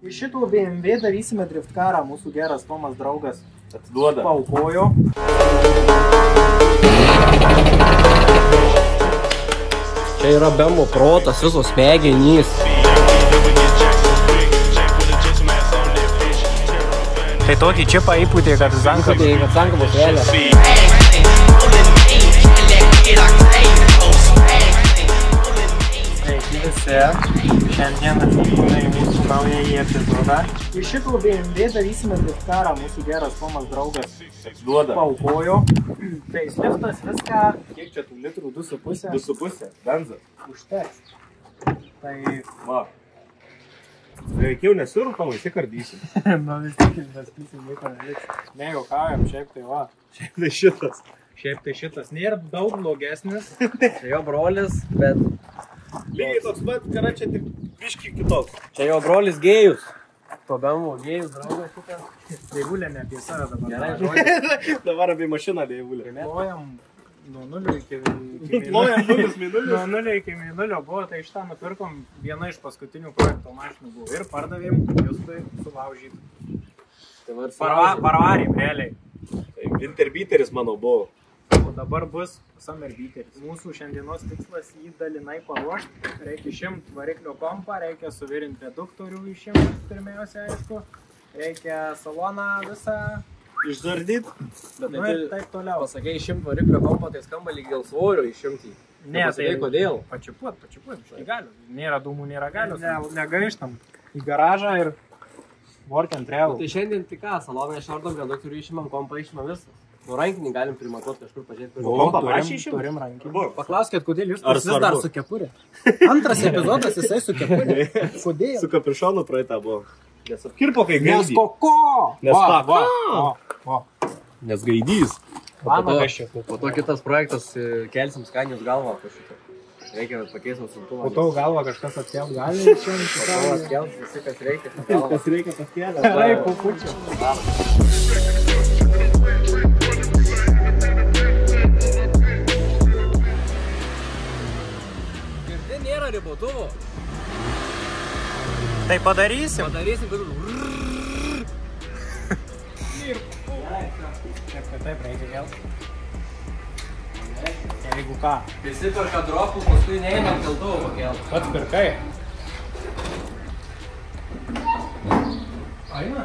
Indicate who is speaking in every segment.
Speaker 1: Iš šito BMW darysime driftkarą, mūsų geras Tomas draugas
Speaker 2: atiduoda.
Speaker 1: Paukojo.
Speaker 3: Čia yra Bemo protas, visos smegenys.
Speaker 1: Tai tokį čipą įpūtė, kad zanka
Speaker 3: bus vėlė.
Speaker 1: Sveiki visi, šiandien atvykome į mūsų naująjį epizodą. Iš šito BMW darysime driftkarą, mūsų geras Tomas draugas
Speaker 2: atiduoda.
Speaker 1: Paukojo. Faceliftas viską. Kiek čia tų litrų? 2,5?
Speaker 2: 2,5, benzas.
Speaker 1: Užteks. Tai...
Speaker 2: Va. Reikėjau nesirūpam, įsikardysim.
Speaker 1: Nu vis tik investysim nieko neliks. Nejuokaujam, šiaip tai va. Šiaip tai šitas nėra daug blogesnis.
Speaker 3: Čia jo brolis, bet...
Speaker 2: Lygiai toks pat, kara čia tik biški kitoks.
Speaker 3: Čia jo brolis gėjus. To Bemo gėjus draugas šitas.
Speaker 1: Deivulė ne apie save dabar.
Speaker 3: Gerai žodžiu.
Speaker 2: Dabar apie mašiną deivulė.
Speaker 1: Plojam nuo 0 iki
Speaker 2: Plojam 0
Speaker 1: nuo 0 iki 0 buvo, tai šitą nupirkom vieną iš paskutinių projekto mašinų buvo. Ir pardavėm, justui sulaužyt. Parvarėm, realiai.
Speaker 2: Tai Winterbeateris mano buvo.
Speaker 1: O dabar bus Summerbeateris. Mūsų šiandienos tikslas jį dalinai paruošti. Reikia išimt variklio kompą, reikia suvirinti reduktorių išimti pirmiausia, aišku. Reikia saloną visą
Speaker 2: Išdardyt.
Speaker 3: Bet
Speaker 1: nu, ir taip toliau.
Speaker 3: Pasakai išimt variklio kompą, tai skamba lyg dėl svorio išimti.
Speaker 1: Ne, tai
Speaker 3: kodėl?
Speaker 1: Pačiupuot, tai galiu. Nėra dūmų, nėra galios. Negaištam į garažą ir work and travel.
Speaker 3: Tai šiandien tik ką, saloną išardom, reduktorių išimam, kompą išimam visą. Nu rankinį galim primatuoti kažkur pažiūrėti.
Speaker 2: Kompą prašy išimam?
Speaker 1: Turim rankinį.
Speaker 3: Paklauskit, kodėl jūs
Speaker 1: vis dar su kepurė. Antras epizodas jisai su kepurė. Kodėl?
Speaker 2: Su kaprišonu praeitą buvo. Nes apkirpo, kai gaidys.
Speaker 1: Nes koko!
Speaker 2: Nes tako.
Speaker 1: Va.
Speaker 2: Nes gaidys.
Speaker 3: Po to kitas projektas, kelsim skanius galvą kažkokį. Reikia pakeisti suntuvą.
Speaker 1: Po to galvą kažkas atkelt gali.
Speaker 3: Po to atkelt visi, kas reikia.
Speaker 2: Kas reikia paskėlę.
Speaker 1: Gerai, pupučiu.
Speaker 3: Girdi nėra ribotuvo.
Speaker 1: Tai padarysim.
Speaker 3: Padarysim, bet...
Speaker 1: Taip, reikia kelti. Jeigu ką.
Speaker 3: Visi perka dropų, paskui neeinam keltuvo pakelti.
Speaker 1: Pats pirkai. Aina?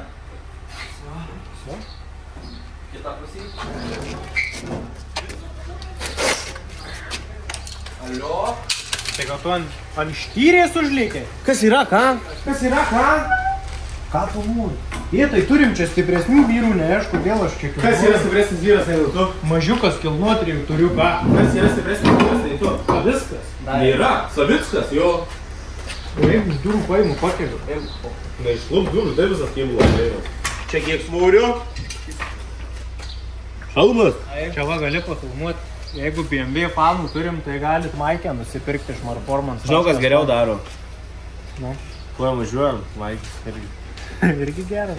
Speaker 3: Kita pusė. Alio?
Speaker 1: Tai gal tu ant štyrės užlikai?
Speaker 2: Kas yra, ką?
Speaker 1: Kas yra, ką? Ką tu mūri? Tai turim čia stipresnių vyrų, neaišku, kodėl aš čia kilnuoju.
Speaker 2: Kas yra stipresnis vyras, nei tu?
Speaker 1: Mažiukas kilnuotrėjų turiu ką.
Speaker 2: Kas yra stipresnis vyras, nei tu? Savickas. Nėra. Savickas, jo.
Speaker 1: Jeigu iš durų paimu pakeliu.
Speaker 2: Na, išlūp durų, tai visas kėbulas. Čia kiek svorio? Šalmas.
Speaker 1: Čia va gali pafilmuoti. Jeigu BMW fanų turim, tai galit Maikę nusipirkti iš Marformans.
Speaker 2: Žinau, kas geriau daro.
Speaker 1: Nu.
Speaker 2: Kuo važiuojam, Maikis irgi.
Speaker 1: Irgi geras.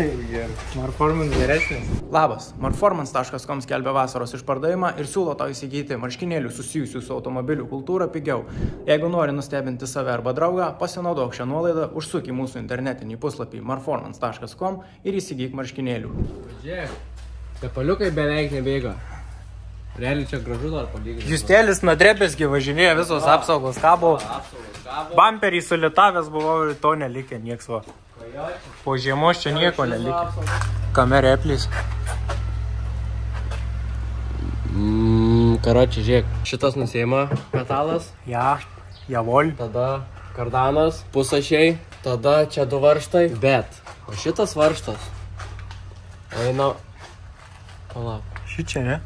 Speaker 1: Marformans geresnis. Labas, marformans.com skelbia vasaros išpardavimą ir siūlo tau įsigyti marškinėlių susijusių su automobilių kultūra pigiau. Jeigu nori nustebinti save arba draugą, pasinaudok šią nuolaidą, užsuk į mūsų internetinį puslapį marformans.com ir įsigyk marškinėlių.
Speaker 3: Žiūrėk, tepaliukai beveik nebėga. Realiai čia gražu dar palyginti.
Speaker 1: Justėlis nadrebėsgi važinėja, visos apsaugos kabo. Bamperį sulitavęs buvau ir to nelikė nieks va. Po žiemos čia nieko nelikė. Kamerė eplys.
Speaker 3: Karočią, žiūrėk. Šitas nusėima metalas.
Speaker 1: Ja, javol.
Speaker 3: Tada kardanas, pusašiai. Tada čia du varžtai. Bet, o šitas varžtas. Eina... Palauk.
Speaker 1: Šičia, ne?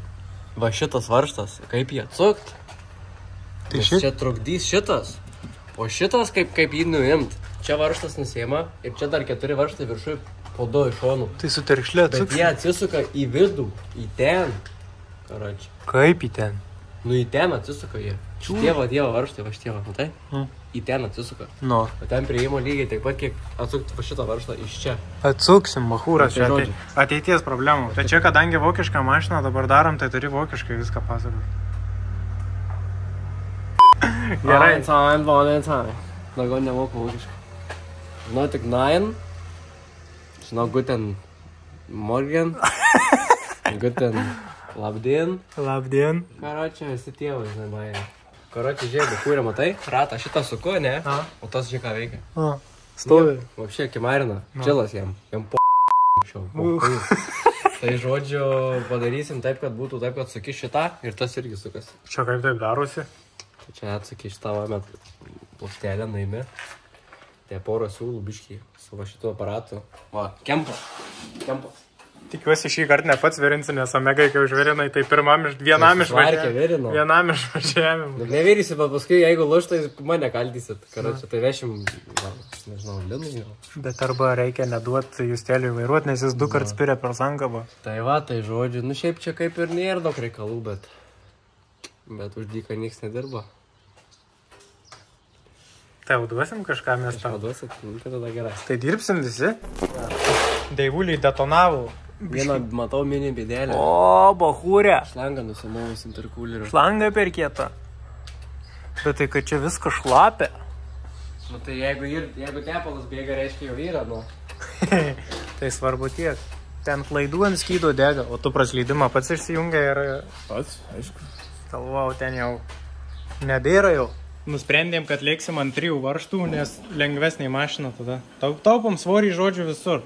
Speaker 3: Va šitas varžtas, kaip jį atsukt?
Speaker 1: Tai
Speaker 3: čia trukdys šitas. O šitas kaip jį nuimt. Čia varžtas nusėma ir čia dar 4 varžtai viršui po 2 iš šonų.
Speaker 1: Tai su terkšlė atsuks.
Speaker 3: Bet jie atsisuka į vidų, į ten. Karoči.
Speaker 1: Kaip į ten?
Speaker 3: Nu į ten atsisuka jie. Šitie varžtai, va šitie va, matai? Į ten atsisuka.
Speaker 1: Nu.
Speaker 3: O ten prieimo lygiai taip pat, kiek atsukti va šitą varžtą iš čia.
Speaker 1: Atsuksim, mahūras,
Speaker 3: Tai
Speaker 1: čia ateities problemų. Tai čia, kadangi vokišką mašiną dabar darom, tai turi vokiškai viską pasakoti. Gerai.
Speaker 3: Valentine. Daugiau nemoku vokiškai. Žinau tik 9, Žinau, guten morgen. Guten labdien.
Speaker 1: Labdien.
Speaker 3: Karočią, visi tėvai, žinai. Karočią, žiūrėjau, kūrė, matai? Ratą šitą suku, ne? O tas žiūrėk, ką veikia.
Speaker 1: Stovi.
Speaker 3: Vapšė, kimarina. Čilas jam. Jam Tai žodžiu, padarysim taip, kad būtų taip, kad suki šitą ir tas irgi sukasi.
Speaker 1: Čia kaip taip darosi?
Speaker 3: Čia atsuki šitą vamet plokštelę, naimi. Tai porą siūlų biškį su va šitu aparatu. Va, kempas.
Speaker 1: Tikiuosi šį kartą ne pats virinsi, nes Omegai, kai užvirinai, tai vienam iš važiavimų.
Speaker 3: Nevirysi, bet paskui, jeigu luš, tai mane kaldysit. Karočią, tai vešim, nežinau, linui.
Speaker 1: Bet arba reikia neduoti Justeliui vairuoti, nes jis 2 kart spiria per sankabą.
Speaker 3: Tai va, tai žodžiu, nu šiaip čia kaip ir nėra daug reikalų, bet už dyką nieks nedirba.
Speaker 1: Tai jau duosim kažką mes tau?
Speaker 3: Duosit, nu tai tada gerai.
Speaker 1: Tai dirbsim visi? Deivuliai detonavo.
Speaker 3: Vieną matau mini bėdelę.
Speaker 1: O, bahūrė.
Speaker 3: Šlangą nusimovus interkuleriu.
Speaker 1: Šlanga per kietą. Bet tai, kad čia viskas šlapia.
Speaker 3: Nu tai jeigu tepalas bėga, reiškia jau yra, nu.
Speaker 1: Tai svarbu tiek. Ten klaidų ant skydo dega, o tu praslydimą pats išsijungia ir...
Speaker 2: Pats, aišku.
Speaker 1: Talvau, ten jau nebėra jau. Nusprendėm, kad lėksim ant 3 varžtų, nes lengvesnė mašina tada. Taupom svorį žodžių visur.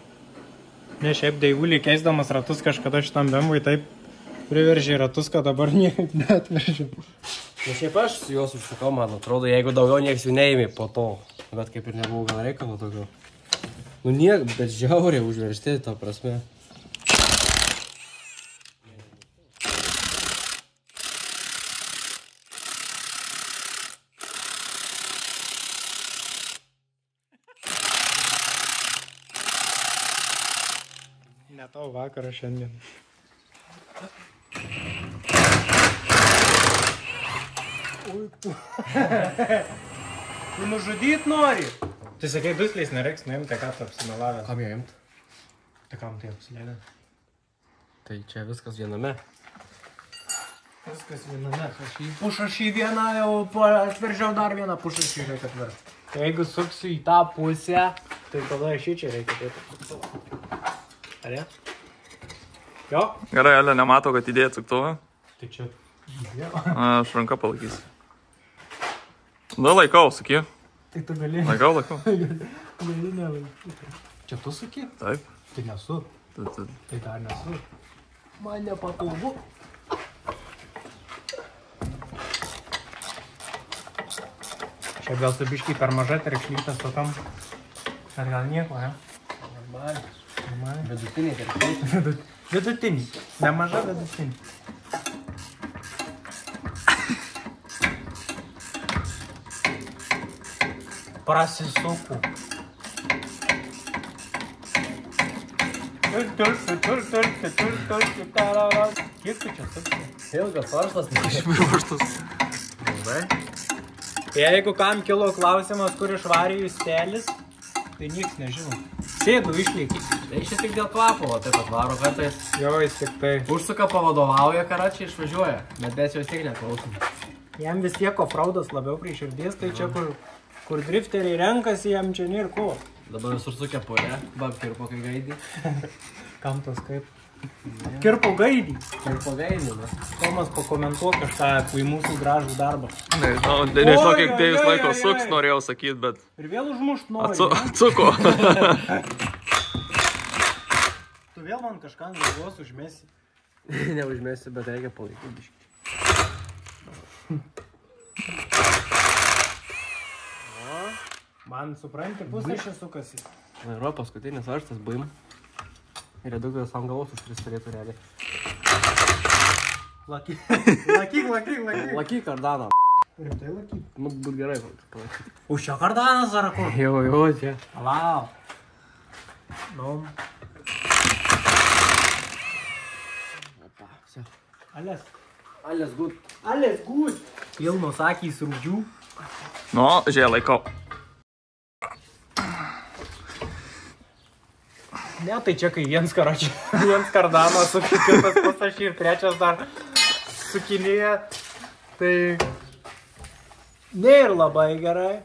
Speaker 1: Ne, šiaip Deivuliai keisdamas ratus kažkada šitam bembui taip priveržė ratus, kad dabar niekaip neatveržiu.
Speaker 3: Na šiaip aš su juos užsukau, man atrodo, jeigu daugiau nieks jų neėmė po to. Bet kaip ir nebuvo gal reikalo daugiau. Nu niek, bet žiauriai užveršti, ta prasme.
Speaker 1: Ne tau vakarą šiandien. Ui, tu. Tu nužudyt nori? Tai sakai, dusliais nereiks nuimti, tai ką tu apsimelavęs.
Speaker 3: Kam ją imt?
Speaker 1: Tai kam tai apsileidė?
Speaker 3: Tai čia viskas viename.
Speaker 1: Viskas viename. Pušašį vieną jau atveržiau dar vieną pušašį reikia atverti. Tai jeigu suksiu į tą pusę, tai tada iš čia reikia taip. Ar ne? Jo?
Speaker 2: Gerai, Elė nemato, kad įdėjai atsuktuvą.
Speaker 1: Tai čia...
Speaker 2: Aš ranką palaikysiu. Nu, laikau, suki.
Speaker 1: Tai tu gali...
Speaker 2: Laikau.
Speaker 1: Gali nelaikyti. Čia tu suki?
Speaker 2: Taip.
Speaker 1: Tai nesu. Tai dar nesu. Man nepatogu. Čia gal tu biškai per maža terkšlytas tokiam. Ar gal nieko, ne?
Speaker 3: Normaliai.
Speaker 1: Vidutiniai terkšlytas. Vidutiniai. Nemaža vidutiniai. Prasisuku. Kiek tu čia suksi?
Speaker 3: Ilgas varžtas.
Speaker 2: Išmirvaštas.
Speaker 1: Jeigu kam kilo klausimas, kur išvarė Justelis, tai nieks nežino. Sėdu išlieki.
Speaker 3: Tai šis tik dėl kvapo, o taip atvaro kartais.
Speaker 1: Jo, jis tik tai.
Speaker 3: Užsuka pavadovauja, karačiai išvažiuoja, bet mes jau vis tiek neklausom.
Speaker 1: Jam vis tiek offroadas labiau prie širdies, tai čia kur drifteriai renkasi, jam čia nėra ko.
Speaker 3: Dabar visur su kepurė, bab kirpo kai gaidį.
Speaker 1: Kam tas kaip? Kirpo gaidį.
Speaker 3: Kirpo gaidį, ne?
Speaker 1: Tomas pakomentuok kažką į mūsų gražų darbą.
Speaker 2: Nežinau, kiek dėjus laiko suks, norėjau sakyti, bet...
Speaker 1: Ir vėl užmušt nori.
Speaker 2: Atsuko.
Speaker 1: Tu vėl man kažką ant galvos užmesi.
Speaker 3: Neužmesi, bet reikia palaikyti biškį.
Speaker 1: Man supranti, pusė čia sukasi.
Speaker 3: Vairuoja paskutinis varžtas, baim. Ir reduktas ant galvos už 3 turėtų realiai. Lakyk. Lakyk kardaną.
Speaker 1: Rimtai lakyk.
Speaker 3: Nu, būt gerai palaikyti.
Speaker 1: Už čia kardanas ar kur?
Speaker 3: Jo, čia.
Speaker 1: Lau. Nu.
Speaker 3: Opa, vse.
Speaker 1: Alles gut. Pilnos akys rūdžių.
Speaker 2: Nu, žiūrėjau, laikau.
Speaker 1: Ne, tai čia kai viens kardanas suki, kitas pasašy ir trečias dar sukinėja, tai nėra labai gerai.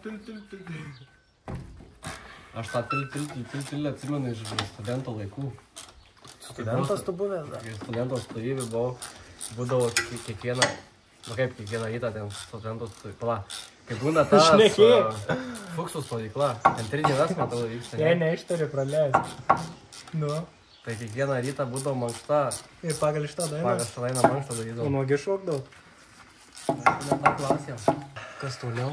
Speaker 3: Aš tą pilį atsimenu iš studento laikų.
Speaker 1: Studentas tu buvęs dar?
Speaker 3: Studento stovybė būdavo kiekvieną, nu kaip kiekvieną rytą ten studento stovykla. Kai būna tas fuksų stovykla, ten 3 dienas matau vyksta.
Speaker 1: Jei neištari praleis. Nu.
Speaker 3: Tai kiekvieną rytą būdavo mankšta.
Speaker 1: Ir pagal šitą dainą?
Speaker 3: Pagal šitą dainą mankštą darydavo.
Speaker 1: O nuogi šokdavo?
Speaker 3: Net klasė. Kas toliau?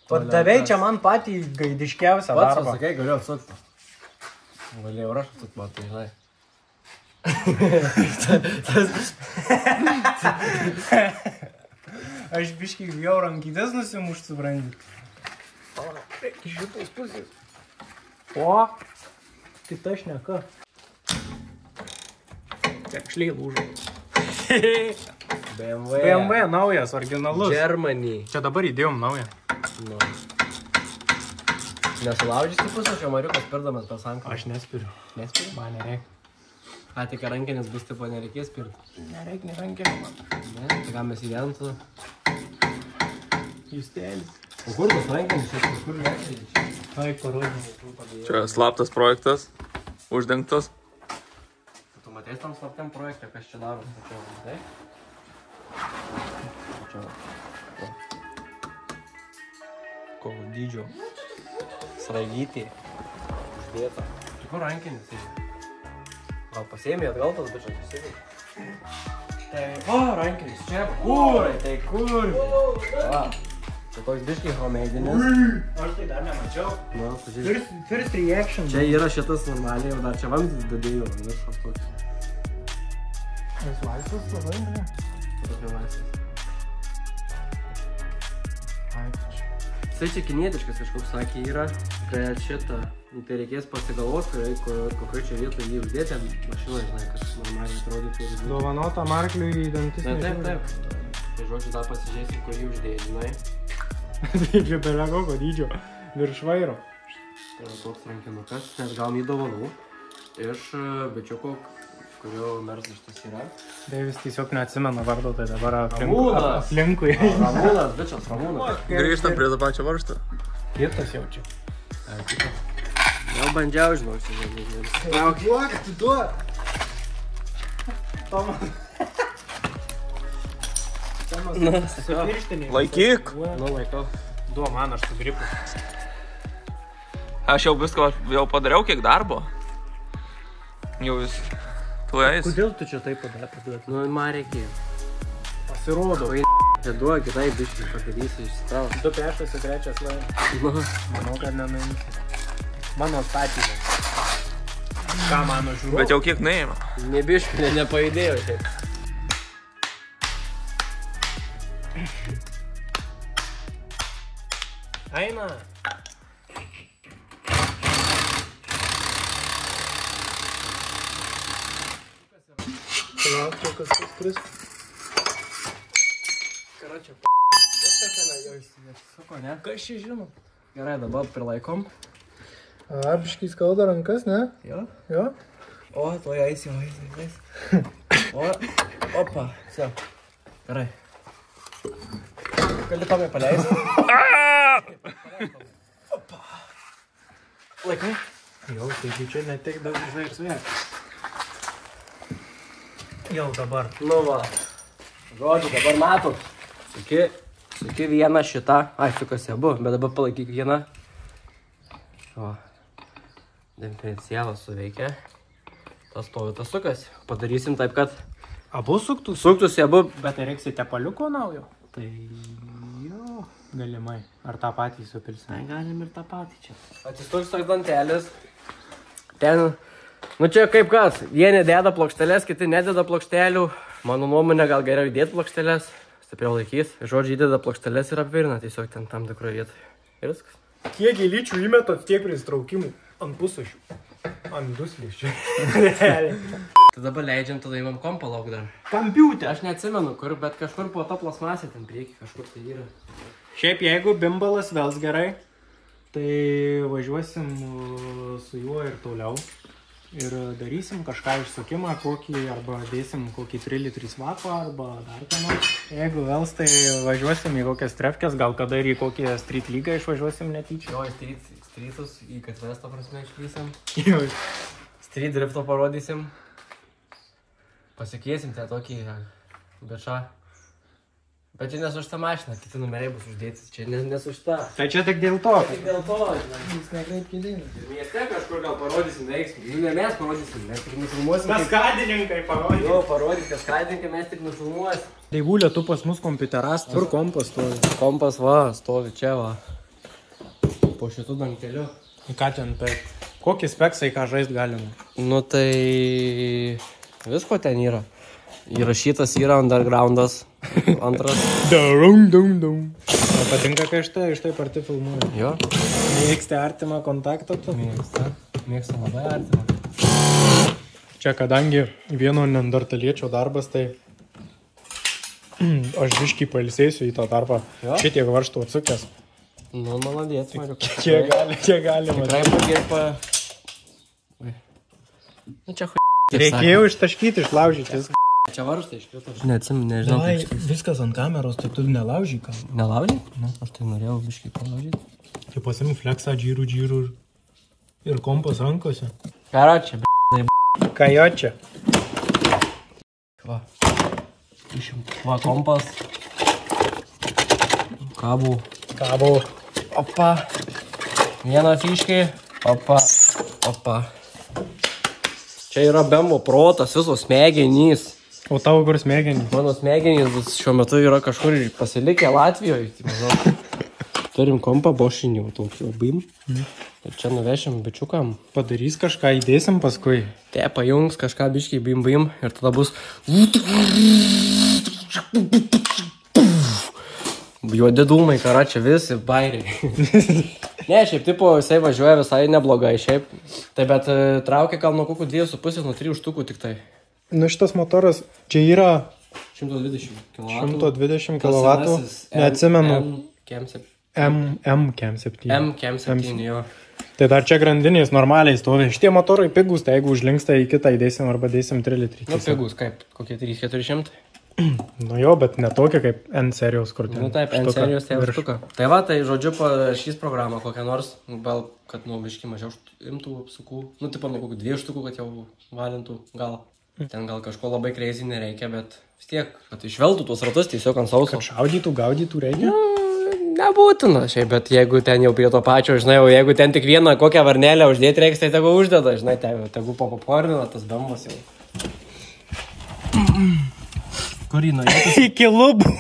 Speaker 1: Padavei čia man patį gaidiškiausią darbą.
Speaker 3: Pats sakai, galiu atsukti. Galėjau ir aš atsukti, matai, žinai.
Speaker 1: Aš biškai bijau rankytės nusimušt subrandyti. Reikia šitais pusės. O, kita šneka. Tekšliai lūžo. BMW naujas, originalus.
Speaker 3: Germany.
Speaker 1: Čia dabar įdėjom naują.
Speaker 3: Nu. Nesulaužysi pusę, šio mariukas pirdamas per sanką.
Speaker 1: Aš nespiriu.
Speaker 3: Nespiriu?
Speaker 1: Man nereik.
Speaker 3: Tik rankinis bus tipo nereikės pirti.
Speaker 1: Nereik, nerankinio man.
Speaker 3: Ne, tai ką mes įdėntų.
Speaker 1: Justelis.
Speaker 3: O kur bus rankinis? Kur rankinis?
Speaker 1: Ai, parodys.
Speaker 2: Čia slaptas projektas, uždengtas.
Speaker 3: Tu matės tam slaptam projektą, kas čia daro? Čia, matai? Čia.
Speaker 1: Kokio dydžio.
Speaker 3: Sraigytį. Uždėta. Tai kur rankinis? Gal pasėmė atgal tas bičias susėmė? Tai, o, rankinis čia. Kūrai, tai kur? Va. Čia toks biškai homemadinis.
Speaker 1: Aš tai dar nemačiau.
Speaker 3: Nu, pažiūrėk.
Speaker 1: First reaction.
Speaker 3: Čia yra šitas normaliai, jau dar čia vamzdis dadėjo. Viršas toks.
Speaker 1: Jis laisvas labai, ne?
Speaker 3: Toks nelaisvas.
Speaker 1: Ai,
Speaker 3: Jisai čia kinietiškas kažkoks sakė yra, kad šitą, tai reikės pasigalvos, kokio čia vietoje jį uždėti, mašinoje, žinai, kad normaliai atrodytų.
Speaker 1: Dovanota markliui į dantis
Speaker 3: nežiūrė. Taip. Tai žodžiu, dar pasižiūrėsim, kur jį uždėti, žinai.
Speaker 1: Tai čia belia kokio dydžio, virš vairo.
Speaker 3: Tai yra toks rankinukas, nes gavom į dovanų iš bičiuko, kurio merzlištas yra.
Speaker 1: Deivis tiesiog neatsimena vardo, tai dabar
Speaker 3: Ramūnas.
Speaker 1: aplinkui.
Speaker 3: Ramūnas, bičias, Ramūnas.
Speaker 2: Grįžtam prie tą pačią varžtą.
Speaker 1: Kitas jau čia.
Speaker 3: Jau bandžiau, žinau, šiandien.
Speaker 1: Duok, tu duok. Tomas. Tomas, su pirštiniais.
Speaker 2: Laikyk.
Speaker 3: Nu, laikau.
Speaker 1: Duo man, aš su gripu.
Speaker 2: Aš jau viską jau padariau, kiek darbo. Jau vis tuojais.
Speaker 1: Kodėl tu čia taip padarė?
Speaker 3: Nu, man reikėjo.
Speaker 1: Pasirodo.
Speaker 3: Čia duok, kitai biškai padarysi išsitrau.
Speaker 1: 2 pešas ir 3 laimė.
Speaker 3: Nu.
Speaker 1: Manau, kad nenuimsi. Mano statymas. Ką mano žiūrovai?
Speaker 2: Bet jau kiek neima.
Speaker 3: Nebiškai, nepajudėjau šiaip.
Speaker 1: Eina. Palauk, kas kris.
Speaker 3: Karočią, viskas čia jau išsisuko, ne?
Speaker 1: Kas čia žino?
Speaker 3: Gerai, dabar prilaikom.
Speaker 1: Biškai skauda rankas, ne?
Speaker 3: Jo?
Speaker 1: Jo?
Speaker 3: O, tuoj eis. O, opa, все. Gerai. Gali tomai paleisti? Opa. Laikai?
Speaker 1: Jau, taigi čia netik daug žinai ir svėt. Jau dabar.
Speaker 3: Nu va. Žodžiu, dabar matot. Suki vieną šitą. Ai, sukasi abu, bet dabar palaikyk vieną. O. Diferencialas suveikia. Tas stovi, tas sukasi. Padarysim taip, kad...
Speaker 1: Abu suktus?
Speaker 3: Suktųsi abu.
Speaker 1: Bet tai reiks į tepaliuko naujo? Tai jo, galimai. Ar tą patį supilsim?
Speaker 3: Tai galim ir tą patį čia. Atsistuks toks dantelis. Ten... Nu čia kaip kas, vieni deda plokšteles, kiti nededa plokštelių. Mano nuomonė gal geriau įdėti plokšteles, stipriau laikys. Žodžiu, įdeda plokšteles ir apvirina tiesiog ten tam tikroje vietoje. Ir viskas.
Speaker 1: Kiek gėlyčių įmetot, tiek pristraukimų ant pusašių. Ant dusliščių.
Speaker 3: Tai dabar leidžiam, tada įmam kompą lauk dar.
Speaker 1: Kampiūtė.
Speaker 3: Aš neatsimenu kur, bet kažkur po to plasmasė ten prieki, kažkur tai yra.
Speaker 1: Šiaip jeigu bimbalas vels gerai, tai važiuosim su juo ir toliau. Ir darysim kažką išsukimą, kokį, arba dėsim kokį 3 litrų svapą, arba dar ką nors. Jeigu vels, tai važiuosim į kokias trefkės, gal kada ir į kokią street lygą išvažiuosim netyčia.
Speaker 3: Jo, street Streetus į katves, ta prasme, išlysim. Street drifto parodysim. Pasikviesim tą tokį bečą. Bet čia nesu šitą mašiną, kiti numeriai bus uždėti. Čia nesu šitą.
Speaker 1: Tai čia tik dėl to.
Speaker 3: Tik dėl to.
Speaker 1: Jis nekreip kilin.
Speaker 3: Mieste kažkur gal parodysim veiksmį. Nu, ne mes parodysim, mes tik nufilmuosim.
Speaker 1: Kaskadininkai parodys.
Speaker 3: Jo, parodyk, kaskadininkai, mes tik nufilmuosim.
Speaker 1: Daivulė, tu pas mus kompiuteras. Kur kompas stovi?
Speaker 3: Kompas va, stovi čia va. Po šitų dangteliu.
Speaker 1: Ką ten, kokį speksai, ką žaist galima?
Speaker 3: Nu tai visko ten yra. Įrašytas yra undergroundas. Antras.
Speaker 1: Daum. Patinka, kai štai parti filmuoja.
Speaker 3: Jo.
Speaker 1: Mėgsti artimą kontaktą tu?
Speaker 3: Mėgsta labai artimą.
Speaker 1: Čia kadangi vieno neandertaliečio darbas, tai aš biškį pailsėsiu į tą darbą. Šitiek varštų atsukęs.
Speaker 3: Nu, maladėt, Mariu.
Speaker 1: Kiek galima.
Speaker 3: Tikrai pagėt pa... Nu, čia
Speaker 1: Reikėjo ištaškyti, išlaužyti.
Speaker 3: Čia varžtai iškrito. Nežinau.
Speaker 1: Viskas ant kameros, tai tu nelaužy ką?
Speaker 3: Nelaužy? Nu, aš tai norėjau biškį palaužyti.
Speaker 1: Tai pasimi fleksą, džyrų ir kompas rankose.
Speaker 3: Ką čia,
Speaker 1: Ką jo čia?
Speaker 3: Va. Va, kompas. Kabų. Opa. Vieną fiškį. Opa. Čia yra Bembo protas, visos smegenys.
Speaker 1: O tavo kur smegenys?
Speaker 3: Mano smegenys šiuo metu yra kažkur pasilikę Latvijoje. Turim kompą bošinį, tokį BIM. Ir čia nuvešim bičiukam.
Speaker 1: Padarys kažką, įdėsim paskui.
Speaker 3: Te pajungs kažką biškiai BIM ir tada bus... Juodi dūmai, kara, čia visi bairiai. Ne, šiaip tipo, jisai važiuoja visai neblogai, šiaip. Tai bet traukia gal nuo kokių 2,5, nuo 3 štukų tik tai.
Speaker 1: Nu šitas motoras, čia yra
Speaker 3: 120 kW.
Speaker 1: 120 kW, neatsimenu. M7.
Speaker 3: M7, jo.
Speaker 1: Tai dar čia grandinės normaliai stovi. Šitie motorai pigus, tai jeigu užlinksta į kitą įdėsim arba dėsim 3 litrį.
Speaker 3: Nu pigus, kaip, kokie 3-400?
Speaker 1: Nu jo, bet netokia kaip N serijos, kur ten.
Speaker 3: Nu taip, N serijos tai štuka. Tai va, tai žodžiu, parašys programą kokią nors, gal, kad nu biškį mažiau imtų apsukų. Nu, tipo, nuo kokių 2 štukų, kad jau valintų, gal. Ten gal kažko labai crazy nereikia, bet vis tiek, kad išveltų tuos ratus tiesiog ant sauso.
Speaker 1: Kad šaudytų, gaudytų reikia?
Speaker 3: Nebūtina, šiaip, bet jeigu ten jau prie to pačio, žinai, o jeigu ten tik vieną kokią varnelę uždėti reiks, tai tegu uždeda, žinai, tegu papornina tas Bembas jau. Kur jį norėtų?
Speaker 1: Iki lubų.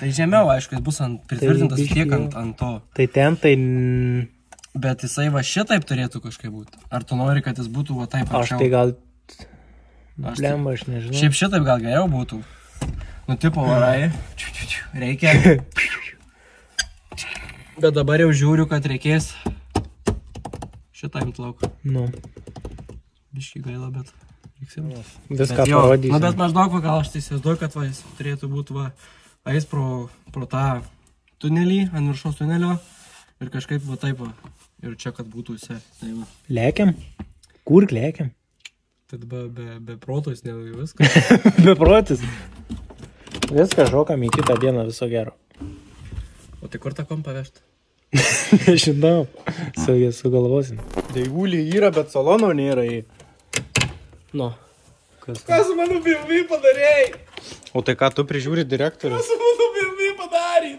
Speaker 3: Tai žemiau, aišku, jis bus pritvirtintas tiek ant to.
Speaker 1: Tai ten, tai...
Speaker 3: Bet jisai va šitaip turėtų kažkaip būti. Ar tu nori, kad jis būtų va taip
Speaker 1: Aš
Speaker 3: arčiau?
Speaker 1: tai gal... Blemba, aš nežinau.
Speaker 3: Šiaip šitaip gal geriau būtų. Nu, tipo, varai. Reikia. Bet dabar jau žiūriu, kad reikės šitą imt lauk.
Speaker 1: Nu.
Speaker 3: Biškį gaila, bet...
Speaker 1: Viską parodysim.
Speaker 3: Nu, bet maždaug, gal aš tai įsivaizduoju, kad va, jis turėtų būti va, eis pro tą tunelį, ant viršaus tunelio ir kažkaip va taip va. Ir čia, kad būtų visi. Tai va.
Speaker 1: Lėkiam? Kur lėkiam?
Speaker 3: Tad be protos, ne viską.
Speaker 1: Be protis. Viską šokam į kitą dieną, viso gero.
Speaker 3: O tai kur tą kompą vežti?
Speaker 1: Nežinau, sugalvosim. Daivulį yra, bet salono nėra į.
Speaker 3: Nu.
Speaker 2: Kas su mano BMW padarėjai?
Speaker 1: O tai ką tu prižiūri direktorius?
Speaker 2: Kas su mano BMW padarė?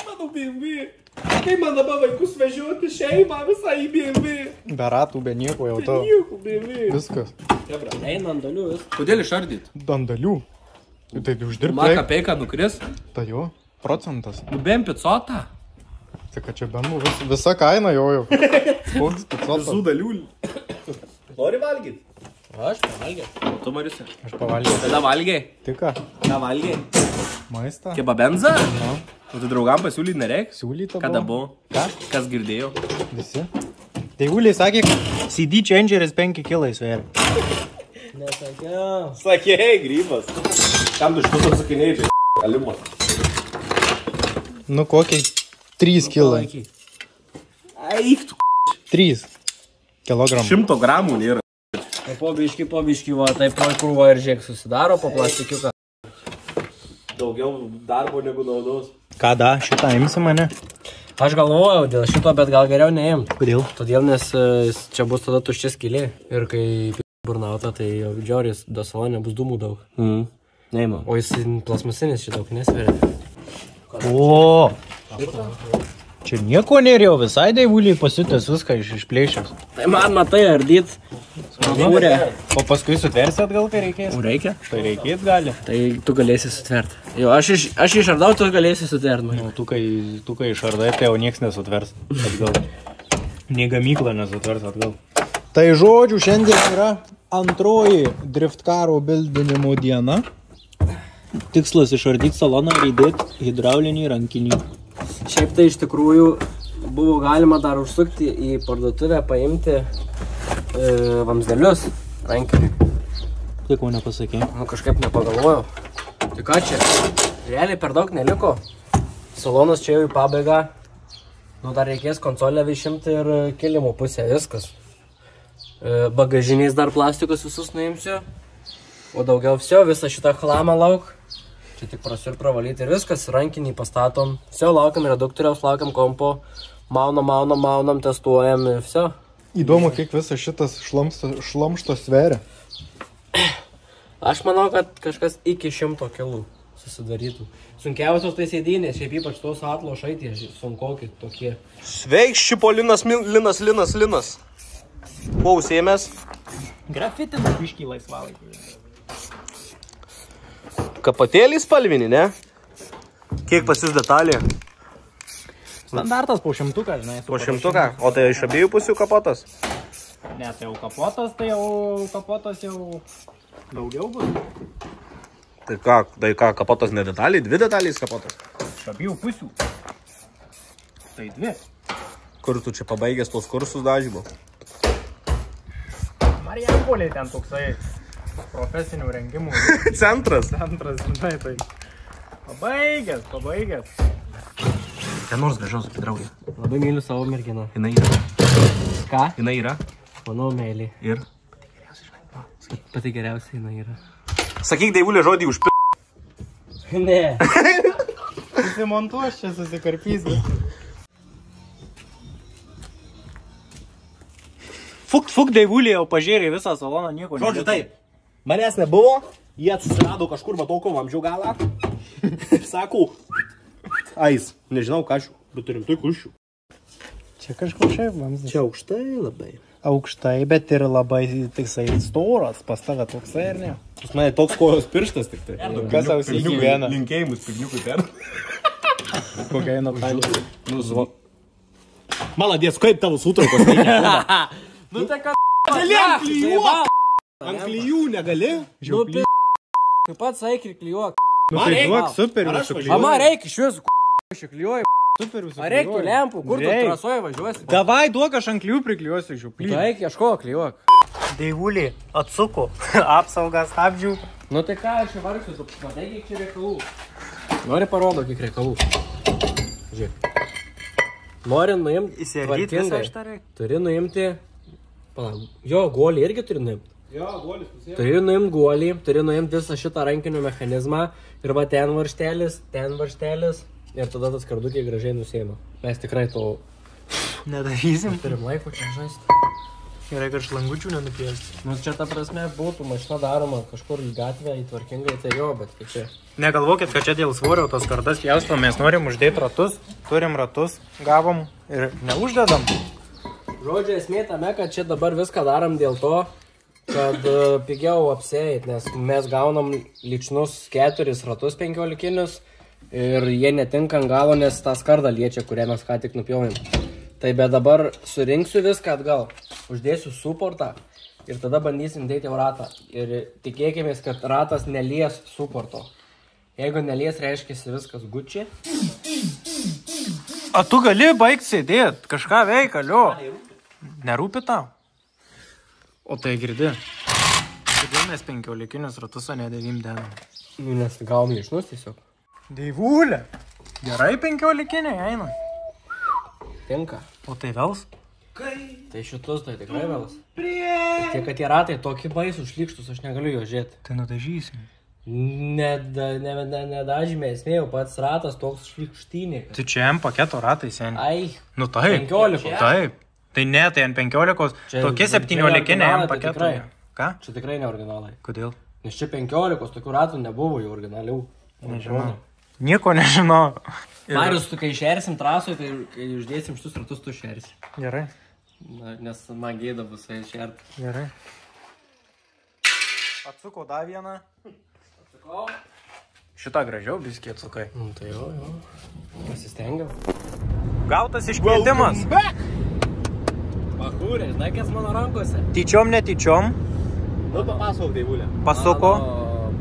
Speaker 2: Mano BMW. Kaip man dabar vaikus vežioti šeimą visą į BMW?
Speaker 1: Be ratų, be nieko jau to.
Speaker 2: Be nieko BMW.
Speaker 1: Viskas.
Speaker 3: Eina andalių viską.
Speaker 2: Kodėl išardyt?
Speaker 1: Dandalių. Tai uždirbti.
Speaker 2: Maka peika nukris?
Speaker 1: Tai jo, procentas.
Speaker 2: Nu bent picotą.
Speaker 1: Tai kad čia bent visa kaina jo. Koks picotas?
Speaker 2: Visų dalių. Nori valgyti?
Speaker 3: Aš pavalgiau.
Speaker 2: Tu, Mariusi?
Speaker 1: Aš pavalgiau.
Speaker 2: Kada valgiai?
Speaker 1: Tai ką?
Speaker 2: Ką valgiai?
Speaker 1: Maistą?
Speaker 2: Kebabenzą?
Speaker 1: No.
Speaker 2: O tu draugam pasiūlyti nereik?
Speaker 1: Siūlyta
Speaker 2: Kada buvo?
Speaker 1: Ką?
Speaker 2: Kas girdėjo?
Speaker 1: Visi. Daivulė sakė, CD changeris 5 kilai sveria.
Speaker 3: Nesakiau.
Speaker 2: Sakė, grybas. Kam tu šitus atsakinėjai? Alimas.
Speaker 1: Nu kokiai 3 kilai.
Speaker 2: Eik tu.
Speaker 1: 3 kilogramų.
Speaker 2: 100 gramų nėra.
Speaker 3: Po biškį, va, taip krūva ir žiek susidaro po plastikiuką.
Speaker 2: Daugiau darbo negu naudos.
Speaker 1: Ką da, šitą imsi mane?
Speaker 3: Aš galvojau dėl šito, bet gal geriau neimti.
Speaker 4: Kodėl?
Speaker 3: Todėl, nes čia bus tada tuščia skylė. Ir kai burnauta, tai jau džiauris do salonė bus dūmų daug.
Speaker 4: Neima.
Speaker 3: O jis plasmasinis čia daug nesveria.
Speaker 4: O! Čia nieko nėrėjau, visai daivuliai pasiutęs viską išplėšęs.
Speaker 3: Tai man matai ardyt. Mūrė.
Speaker 4: O paskui sutversi atgal, kai reikės?
Speaker 3: Reikia?
Speaker 4: Tai reikės gali.
Speaker 3: Tai tu galėsi sutverti. Jo, aš išardau, tu galėsi sutverti.
Speaker 4: Nu, tu kai išardai, tai jau nieks nesutvers atgal. Nei gamykla nesutvers atgal. Tai žodžiu, šiandien yra antroji driftkaro bildinimo diena. Tikslas išardyti saloną ir įdėti hidraulinį rankinį.
Speaker 3: Šiaip tai iš tikrųjų buvo galima dar užsukti į parduotuvę, paimti vamzdelius rankinį.
Speaker 4: Tai ko nepasakė?
Speaker 3: Nu, kažkaip nepagalvojau. Tai ką čia? Realiai per daug neliko. Salonas čia jau į pabaigą. Nu, dar reikės konsolę išimti ir kilimo pusę, viskas. Bagažiniais dar plastikus visus nuimsiu. O daugiau visą šitą chlamą lauk. Čia tik prasir pravalyti ir viskas, rankinį pastatom. Laukiam reduktoriaus, laukiam kompo. Maunam, testuojam ir
Speaker 5: Įdomu, kiek visas šitas šlamštas sveria.
Speaker 3: Aš manau, kad kažkas iki 100 kilų susidarytų. Sunkiausios tai sėdynės, šiaip ypač tos atlošai tie sunkoki tokie.
Speaker 2: Sveiks, Šipolinas Linas. Kuo užsiėmęs?
Speaker 1: Grafitinas biškį laisvalaikį.
Speaker 2: Kapatėlį spalvinį, ne? Kiek pas jūs detalė?
Speaker 1: Standartas po 100, žinai.
Speaker 2: Po 100, o tai iš abiejų pusių kapotas?
Speaker 1: Ne, tai jau kapotas jau daugiau bus.
Speaker 2: Tai ką, kapotas ne detalė, 2 detalės kapotas?
Speaker 1: Iš abiejų pusių. Tai 2.
Speaker 2: Kur tu čia pabaigęs tos kursus dažymo?
Speaker 1: Marijampolė ten toksai profesinių rengimų.
Speaker 2: Centras.
Speaker 1: Žinai, tai. Pabaigęs.
Speaker 2: Ten nors gražiausia draugė.
Speaker 3: Labai myliu savo merginą.
Speaker 2: Jinai yra.
Speaker 3: Ką?
Speaker 2: Jinai yra.
Speaker 3: Manau, meilį.
Speaker 2: Ir?
Speaker 3: Pati geriausia jinai yra.
Speaker 2: Sakyk, Deivulė, žodį už p***.
Speaker 3: Ne.
Speaker 1: Susimontuos čia, susikarpys.
Speaker 4: Fuk, Deivulė jau pažiūrė visą saloną, nieko neliko.
Speaker 2: Žodžiu, taip. Manęs nebuvo, jie susirado kažkur matoko vamzdžio galą. Ir sako, ais, nežinau ką šių, bet rimtai kušių.
Speaker 5: Čia kažkur šiaip vamzdis.
Speaker 2: Čia aukštai labai.
Speaker 5: Aukštai, bet ir labai tiksai storas, pas tave toksai, ar ne?
Speaker 2: Pas mane toks kojos pirštas tik tai.
Speaker 5: Kas tau įgyvena?
Speaker 2: Linkėjimus pirniukui per.
Speaker 5: Kokia eina talė.
Speaker 2: Nu, zvo. Maladės, kaip tavo sutraukos veikia?
Speaker 3: Nu tai ką?
Speaker 2: Ant klijų negali?
Speaker 3: Nu, taip pat saikri klijuok.
Speaker 5: Nu tai duok superių suklijuoju.
Speaker 3: Ama reikia iš jūsų klijuoju.
Speaker 5: Superių
Speaker 3: Ar reikia lempų, kur tu trasoje važiuosi?
Speaker 5: Davai duok, aš ant klijų priklijuosiu žiuplį.
Speaker 3: Taip, ieško klijuok.
Speaker 4: Deivulė atsuko apsaugą stabdžių.
Speaker 3: Nu tai ką, aš vargsiu, tu matai, kiek čia reikalų. Nori parodo, kiek reikalų. Žiūrėk. Nori nuimti tvarkingai. Turi nuimti. Jo, guolį irgi turi nuimti.
Speaker 2: Jo, guolis pusė.
Speaker 3: Turi nuimti guolį, turi nuimti visą šitą rankinių mechanizmą. Ir va ten varžtelis. Ir tada tas kardukiai gražiai nusėma. Mes tikrai to
Speaker 4: Nedarysim.
Speaker 3: turim laiko čia žaisti.
Speaker 4: Gerai, kad šlangučių nenupėsti.
Speaker 3: Nu čia ta prasme būtų mašina daroma kažkur į gatvę, į tvarkingai, tai jo, bet kaip čia.
Speaker 4: Negalvokit, kad čia dėl svorio tos kardas pjaustom, mes norim uždėti ratus, turim ratus, gavom ir neuždedam.
Speaker 3: Žodžiu, esmė tame, kad čia dabar viską darom dėl to, kad pigiau apsieit, nes mes gaunam lyčnus 4 ratus 15 ir jie netinka ant galo, nes tą skardą liečia, kurią mes ką tik nupjovėm. Tai bet dabar surinksiu viską atgal, uždėsiu suportą ir tada bandysim dėti ratą. Ir tikėkime, kad ratas nelies suporto. Jeigu nelies, reiškia viskas gučiai.
Speaker 4: A tu gali baigti sėdėt, kažką veik, alio. Nerūpi tau? O tai girdi. Kodėl mes 15 ratus, o ne 9 dedam?
Speaker 3: Nu, nes gavom lyčnus tiesiog.
Speaker 4: Deivulė. Gerai 15 eina.
Speaker 3: Tinka.
Speaker 4: O tai vels?
Speaker 3: Tai šitus tai tikrai vėlas. Tiek, kad tie ratai tokie baisų šlykštus, aš negaliu jo žiūrėti.
Speaker 4: Tai nudažysim.
Speaker 3: Nedažymė, esmė jau pats ratas toks šlikštynė.
Speaker 4: Tai čia M paketo ratai seniai.
Speaker 3: Ai,
Speaker 4: Nu taip.
Speaker 3: 15.
Speaker 4: Taip. Tai ne, tai ant 15,
Speaker 3: Čia
Speaker 4: tokie 17 M
Speaker 3: tai
Speaker 4: paketo.
Speaker 3: tikrai.
Speaker 4: Ką?
Speaker 3: Čia tikrai ne originalai.
Speaker 4: Kodėl?
Speaker 3: Nes čia 15 tokių ratų nebuvo jau originalių.
Speaker 4: Nežinau. Nieko nežinau.
Speaker 3: Marius, tu kai šersim trasoje, tai kai uždėsim šitus ratus, tu šersi.
Speaker 4: Gerai.
Speaker 3: Na, nes man gėda bus šerti.
Speaker 4: Gerai. Atsukau dar vieną.
Speaker 3: Atsukau.
Speaker 4: Šitą gražiau biskį atsukai.
Speaker 3: Tai jo. Pasistengiau.
Speaker 4: Gautas iškvietimas.
Speaker 3: Bahūrė, žinai, kas mano rankose?
Speaker 4: Tyčiom, netyčiom.
Speaker 2: Nu, papasakok, Daivulė.
Speaker 4: Pasuko.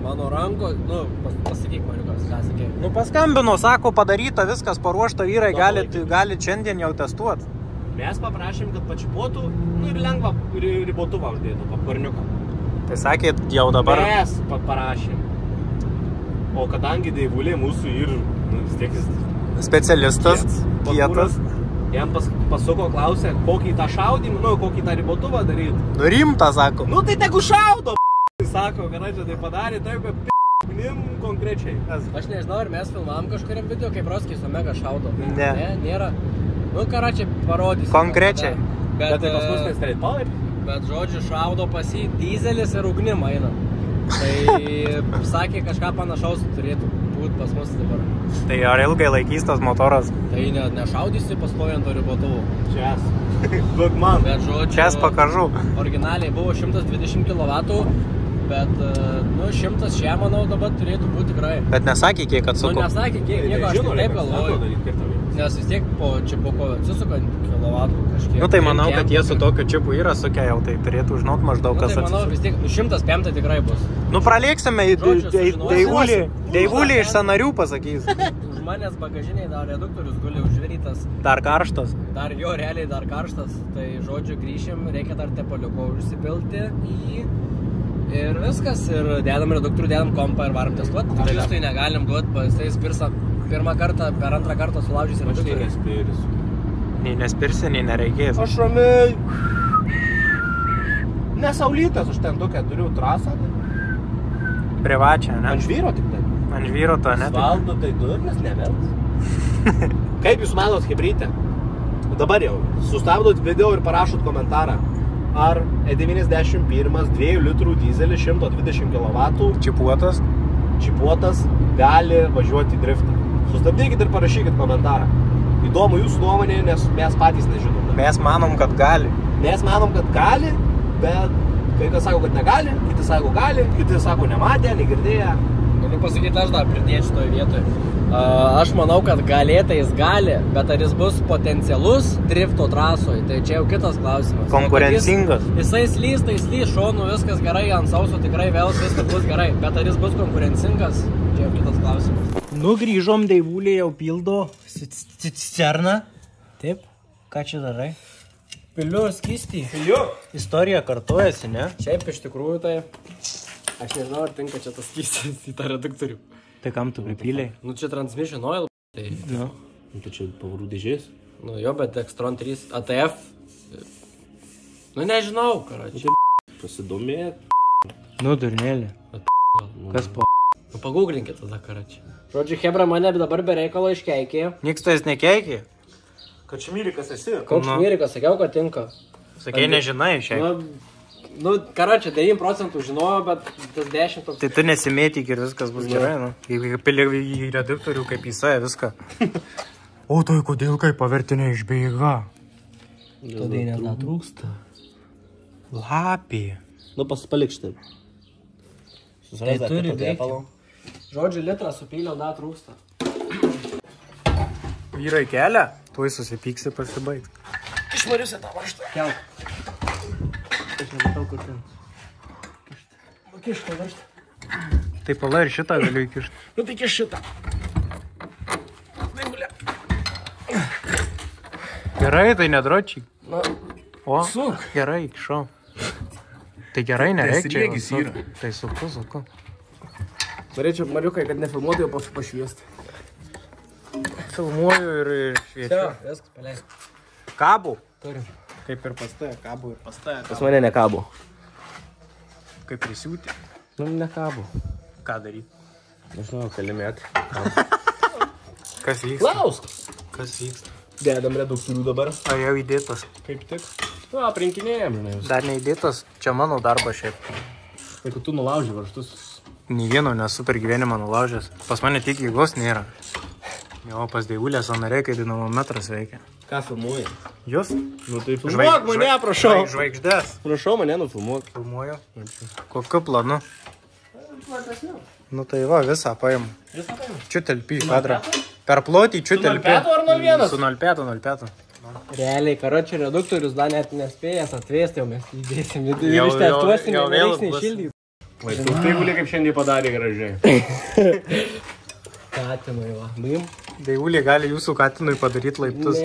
Speaker 3: Mano ranko, nu, pasakyk maniukas, ką sakė.
Speaker 4: Nu paskambino, sako, padaryta, viskas paruošta, vyrai gali šiandien jau testuoti.
Speaker 2: Mes paprašėm, kad pačiupotų, nu ir lengvą ribotuvą uždėtų, papkarniuką.
Speaker 4: Tai sakėt, jau dabar.
Speaker 2: Mes parašėm. O kadangi Daivulė mūsų ir, nu, vis tiek jis...
Speaker 4: Specialistas, kietas.
Speaker 2: Jam pasuko, klausė, kokį tą šaudymą, nu, kokį tą ribotuvą daryti.
Speaker 4: Nu rimta, sako.
Speaker 2: Nu, tai tegu šaudo, sako, kad čia tai padarė, taip, kad p***nim konkrečiai.
Speaker 3: Aš nežinau, ar mes filmavom kažkuriam video, kaip Roskis Omega šaudo.
Speaker 4: Ne.
Speaker 3: Nėra. Nu, čia parodysiu.
Speaker 4: Konkrečiai.
Speaker 2: Bet tai pas mus nestreit power.
Speaker 3: Bet žodžiu, šaudo pas jį dizelis ir ugnim eina. Tai sakė, kažką panašaus turėtų būti pas mus dabar.
Speaker 4: Tai ar ilgai laikys tas motoras?
Speaker 3: Tai nešaudysi pastojant to ribotuvų.
Speaker 2: Čias. Duok man.
Speaker 3: Bet žodžiu,
Speaker 4: Čias pakažu.
Speaker 3: Originaliai buvo 120 kW, bet, nu, 100 šią, manau, dabar turėtų būti tikrai.
Speaker 4: Bet nesakė, kiek atsuko.
Speaker 3: Nu, nesakė, kiek, nieko, aš tik taip galvoju. Nes vis tiek po čipuko atsisuka kilovatų kažkiek.
Speaker 4: Nu tai manau, kad jie su tokiu čipu yra sukę jau, tai turėtų žinot maždaug, kas
Speaker 3: atsisuka. Nu tai manau, vis tiek 105 tikrai bus.
Speaker 4: Nu pralėksime, Daivulį iš Sanarių pasakys.
Speaker 3: Už manęs bagažiniai dar reduktorius guli užvirytas.
Speaker 4: Dar karštas.
Speaker 3: Dar jo, realiai dar karštas. Tai žodžiu, grįšim, reikia dar tepaliuko užsipilti į... Ir viskas, ir dedam reduktorių, dedam kompą ir varom testuoti. Žalistui negalim duoti, jisai spirsa pirmą kartą, per antrą kartą sulaužys reduktorių.
Speaker 2: Aš nespirsiu.
Speaker 4: Nei nespirsi, nei nereikės.
Speaker 2: Aš ramiai. Nesaulytas, aš ten tokią turiu trasą.
Speaker 4: Privačią, ne?
Speaker 2: Ant žvyro tik tai.
Speaker 4: Ant žvyro to, ne?
Speaker 2: Valdo tai durnas, nevels. Kaip jūs manot, hebrytė? Dabar jau, sustabdot video ir parašot komentarą. Ar E91 2 litrų dizelis 120 kW čipuotas gali važiuoti driftą? Sustabdykit ir parašykit komentarą. Įdomu jūsų nuomonė, nes mes patys nežinome.
Speaker 4: Mes manom, kad gali.
Speaker 2: Mes manom, kad gali, bet kai kas sako, kad negali, kiti sako gali, kiti sako nematė, negirdėję.
Speaker 3: Galiu pasakyti, aš dar pridėčiau toje vietoje. Aš manau, kad galėtai jis gali, bet ar jis bus potencialus drifto trasoje, tai čia jau kitas klausimas.
Speaker 4: Konkurencingas.
Speaker 3: Jisai slys, tai slys šonų, viskas gerai, ant sauso tikrai vėl viskas bus gerai, bet ar jis bus konkurencingas, čia jau kitas klausimas.
Speaker 4: Nu, grįžom, Daivulė jau pildo cisterną. Taip, ką čia darai?
Speaker 3: Piliu skystį.
Speaker 4: Istorija kartojasi, ne?
Speaker 3: Šiaip iš tikrųjų tai, aš nežinau, ar tinka čia tas skystis į tą reduktorių.
Speaker 4: Tai kam tu pripylei?
Speaker 3: Nu čia transmission oil, tai...
Speaker 4: Nu.
Speaker 2: Tai čia pavarų dėžės.
Speaker 3: Nu jo, bet Extron 3 ATF... Nu nežinau, karoči.
Speaker 2: Pasidomėt.
Speaker 4: Nu, durnėlė. Kas po...
Speaker 3: Nu pagūglinkit tada, karoči. Žodžiu, hebra mane dabar be reikalo iškeikė.
Speaker 4: Niks tu jas nekeikė?
Speaker 2: Kačmyrikas esi?
Speaker 3: Koks šmyrikas, sakiau, kad tinka.
Speaker 4: Sakei, nežinai šiaip.
Speaker 3: Nu, karoči, 9% žinojo, bet tas 10 toks...
Speaker 4: Tai tu nesimėtyk ir viskas bus gerai, nu. Jeigu pili į reduktorių kaip į save viską. O tai kodėl kaip pavertinė išbėga?
Speaker 3: Todėl netrūksta.
Speaker 4: Lapė.
Speaker 2: Nu, palik štai.
Speaker 3: Tai turi veikti. Žodžiu, litrą supyliau, dar trūksta.
Speaker 4: Vyrai kelia, tuoj susipyksi pasibaigs.
Speaker 2: Išvarysi tą vaštą.
Speaker 3: Kelk. Aš nematau, kur ten. Kišt tą vaštą.
Speaker 4: Tai pala ir šitą galiu įkišti.
Speaker 2: Nu, tai kiš šitą.
Speaker 4: Gerai, tai nedročiai.
Speaker 3: Na,
Speaker 4: O, gerai, šau. Tai gerai, nereikia.
Speaker 2: Sriegis yra.
Speaker 4: Tai suku.
Speaker 3: norėčiau, Mariukai, kad nefilmuotų jau pašviesti.
Speaker 4: Filmuoju ir šviečiu.
Speaker 3: Viskas, paleis.
Speaker 4: Kabų?
Speaker 3: Turim.
Speaker 4: Kaip ir pas tave, kabų ir pas tave.
Speaker 3: Pas mane nekabo.
Speaker 4: Kaip prisiūti?
Speaker 3: Nu, nekabo.
Speaker 4: ką daryti.
Speaker 3: Nežinau, keli metai.
Speaker 4: Kas vyksta?
Speaker 2: Klausk.
Speaker 4: Kas vyksta?
Speaker 2: Dedam reduktorių dabar.
Speaker 4: Ar jau įdėtas?
Speaker 2: Kaip tik. Nu, aprinkinėjam, žinai.
Speaker 4: Dar neįdėtas. Čia mano darbas šiaip.
Speaker 2: Jeigu tu nulauži varžtus.
Speaker 4: Nį vieno nesu per gyvenimą nulaužęs. Pas mane tik jėgos nėra. Jo, pas Deivulė sąnariai, kai dinamometras veikia.
Speaker 2: Ką filmuoji?
Speaker 4: Jūs?
Speaker 2: Nu tai filmuok mane, prašau.
Speaker 4: Žvaigždės.
Speaker 2: Prašau mane nufilmuok.
Speaker 4: Filmuoju. Kokiu planu? Nu tai va, visą paim. Čiutelpį kadrą. Per plotį čiutelpį.
Speaker 2: 0,5 ar 0,1?
Speaker 4: Su 0,5.
Speaker 3: Realiai, karočią reduktorius dar net nespėjęs atvėsti, jau mes įdėsim.
Speaker 4: Jau
Speaker 3: Ištestuosim,
Speaker 4: vėl
Speaker 3: nereiks
Speaker 4: bus.
Speaker 3: nešildyti.
Speaker 2: Deivulė kaip šiandien padarė gražiai.
Speaker 3: Katinui, va. Bim.
Speaker 4: Deivulė gali jūsų katinui padaryti laiptus.